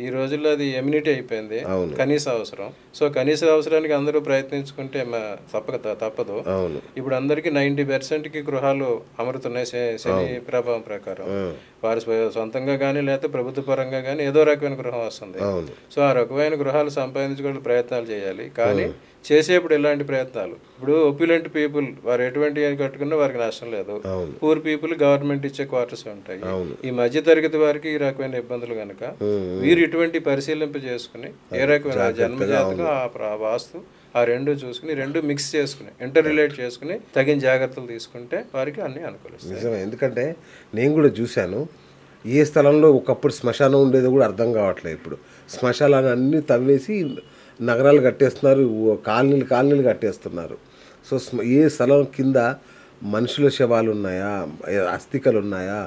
Speaker 2: ఈ రోజుల్లో అది ఎమ్యూనిటీ అయిపోయింది, కనీస అవసరం. సో కనీస అవసరానికి అందరూ ప్రయత్నించుకుంటే తప్పదు. ఇప్పుడు అందరికి 90% గృహాలు అమరుతున్నాయి శని ప్రభావం ప్రకారం. వారి సొంతంగా కానీ లేకపోతే ప్రభుత్వ పరంగా కానీ ఏదో రకమైన గృహం వస్తుంది. సో ఆ రకమైన గృహాలు సంపాదించుకోవడం ప్రయత్నాలు చేయాలి. కానీ చేసేప్పుడు ఇలాంటి ప్రయత్నాలు, ఇప్పుడు ఒప్యులెంట్ పీపుల్ వారు ఎటువంటి కట్టుకున్నా వారికి నష్టం లేదు. పూర్ పీపుల్ గవర్నమెంట్ ఇచ్చే క్వార్టర్స్ ఉంటాయి. ఈ మధ్య తరగతి వారికి ఈ రకమైన ఇబ్బందులు కనుక వీరు ఇటువంటి పరిశీలింపు చేసుకుని ఏ రకమైన జన్మజాతకం, ఆ వాస్తు, ఆ రెండు చూసుకుని రెండు మిక్స్ చేసుకుని ఇంటర్ రిలేట్ చేసుకుని తగిన జాగ్రత్తలు తీసుకుంటే వారికి అన్ని అనుకూలిస్తాయి.
Speaker 1: నిజమే. ఎందుకంటే నేను కూడా చూశాను, ఏ స్థలంలో ఒకప్పుడు శ్మశానం ఉండేది కూడా అర్థం కావట్లేదు. ఇప్పుడు శ్మశానాన్ని అన్ని తవ్వేసి నగరాలు కట్టేస్తున్నారు, కాలనీలు కట్టేస్తున్నారు. సో ఏ స్థలం కింద మనుషుల శవాలు ఉన్నాయా, అస్థికలు ఉన్నాయా,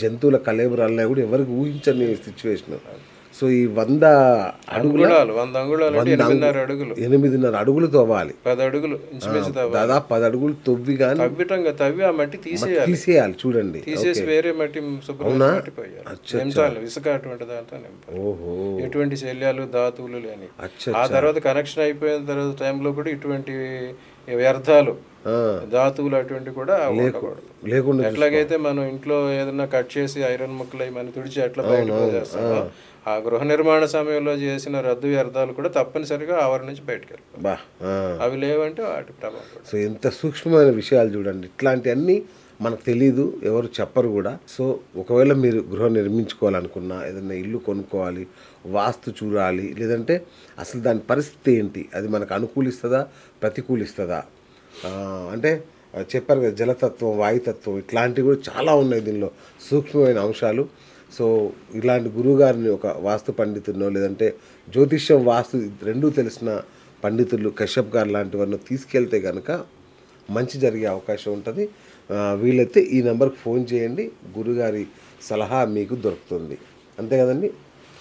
Speaker 1: జంతువుల కళేబరాలు ఉన్నాయా కూడా ఎవరికి ఊహించని సిచ్యువేషన్. సో ఈ 100
Speaker 2: అడుగులు
Speaker 1: 8.5 అడుగులు తవ్వాలి.
Speaker 2: 10 అడుగులు
Speaker 1: దాదాపు 10 అడుగులు తవ్వి కానీ
Speaker 2: తవ్వి ఆ మట్టి
Speaker 1: తీసేయాలి. చూడండి,
Speaker 2: తీసేసి వేరే మట్టి ఇసుక అటువంటి దాంట్లో ఎటువంటి శల్యాలు ధాతువులు లేని. ఆ తర్వాత కనెక్షన్ అయిపోయిన తర్వాత టైంలో కూడా ఇటువంటి వ్యర్థాలు ధాతువులు అటువంటి కూడా
Speaker 1: లేకుండా,
Speaker 2: ఎట్లాగైతే మనం ఇంట్లో ఏదైనా కట్ చేసి ఐరన్ ముక్కలు అవి మనం తుడిచి ఎట్లా బయటకు చేస్తామో, ఆ గృహ నిర్మాణ సమయంలో చేసిన రద్దు వ్యర్థాలు కూడా తప్పనిసరిగా ఆవరణ నుంచి బయటకు వెళ్తాయి. అవి లేవంటే వాటి ప్రభావం.
Speaker 1: సో ఎంత సూక్ష్మమైన విషయాలు చూడండి. ఇట్లాంటివన్నీ మనకు తెలీదు, ఎవరు చెప్పరు కూడా. సో ఒకవేళ మీరు గృహం నిర్మించుకోవాలనుకున్నా, ఏదైనా ఇల్లు కొనుక్కోవాలి, వాస్తు చూడాలి, లేదంటే అసలు దాని పరిస్థితి ఏంటి, అది మనకు అనుకూలిస్తుందా ప్రతికూలిస్తుందా, అంటే చెప్పారు కదా జలతత్వం, వాయుతత్వం, ఇట్లాంటివి కూడా చాలా ఉన్నాయి దీనిలో సూక్ష్మమైన అంశాలు. సో ఇలాంటి గురువుగారిని ఒక వాస్తు పండితుడినో లేదంటే జ్యోతిష్యం వాస్తు రెండూ తెలిసిన పండితులు కశ్యప్ గారు లాంటి వారిని తీసుకెళ్తే కనుక మంచి జరిగే అవకాశం ఉంటుంది. వీలైతే ఈ నెంబర్కి ఫోన్ చేయండి, గురుగారి సలహా మీకు దొరుకుతుంది. అంతే కదండి.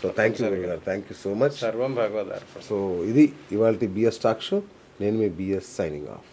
Speaker 1: సో థ్యాంక్ యూ గురుగారు, థ్యాంక్ యూ సో మచ్.
Speaker 2: సర్వం భగవద్.
Speaker 1: సో ఇది ఇవాళ బిఎస్ టాక్ షో. నేను మీ బిఎస్ సైనింగ్ ఆఫ్.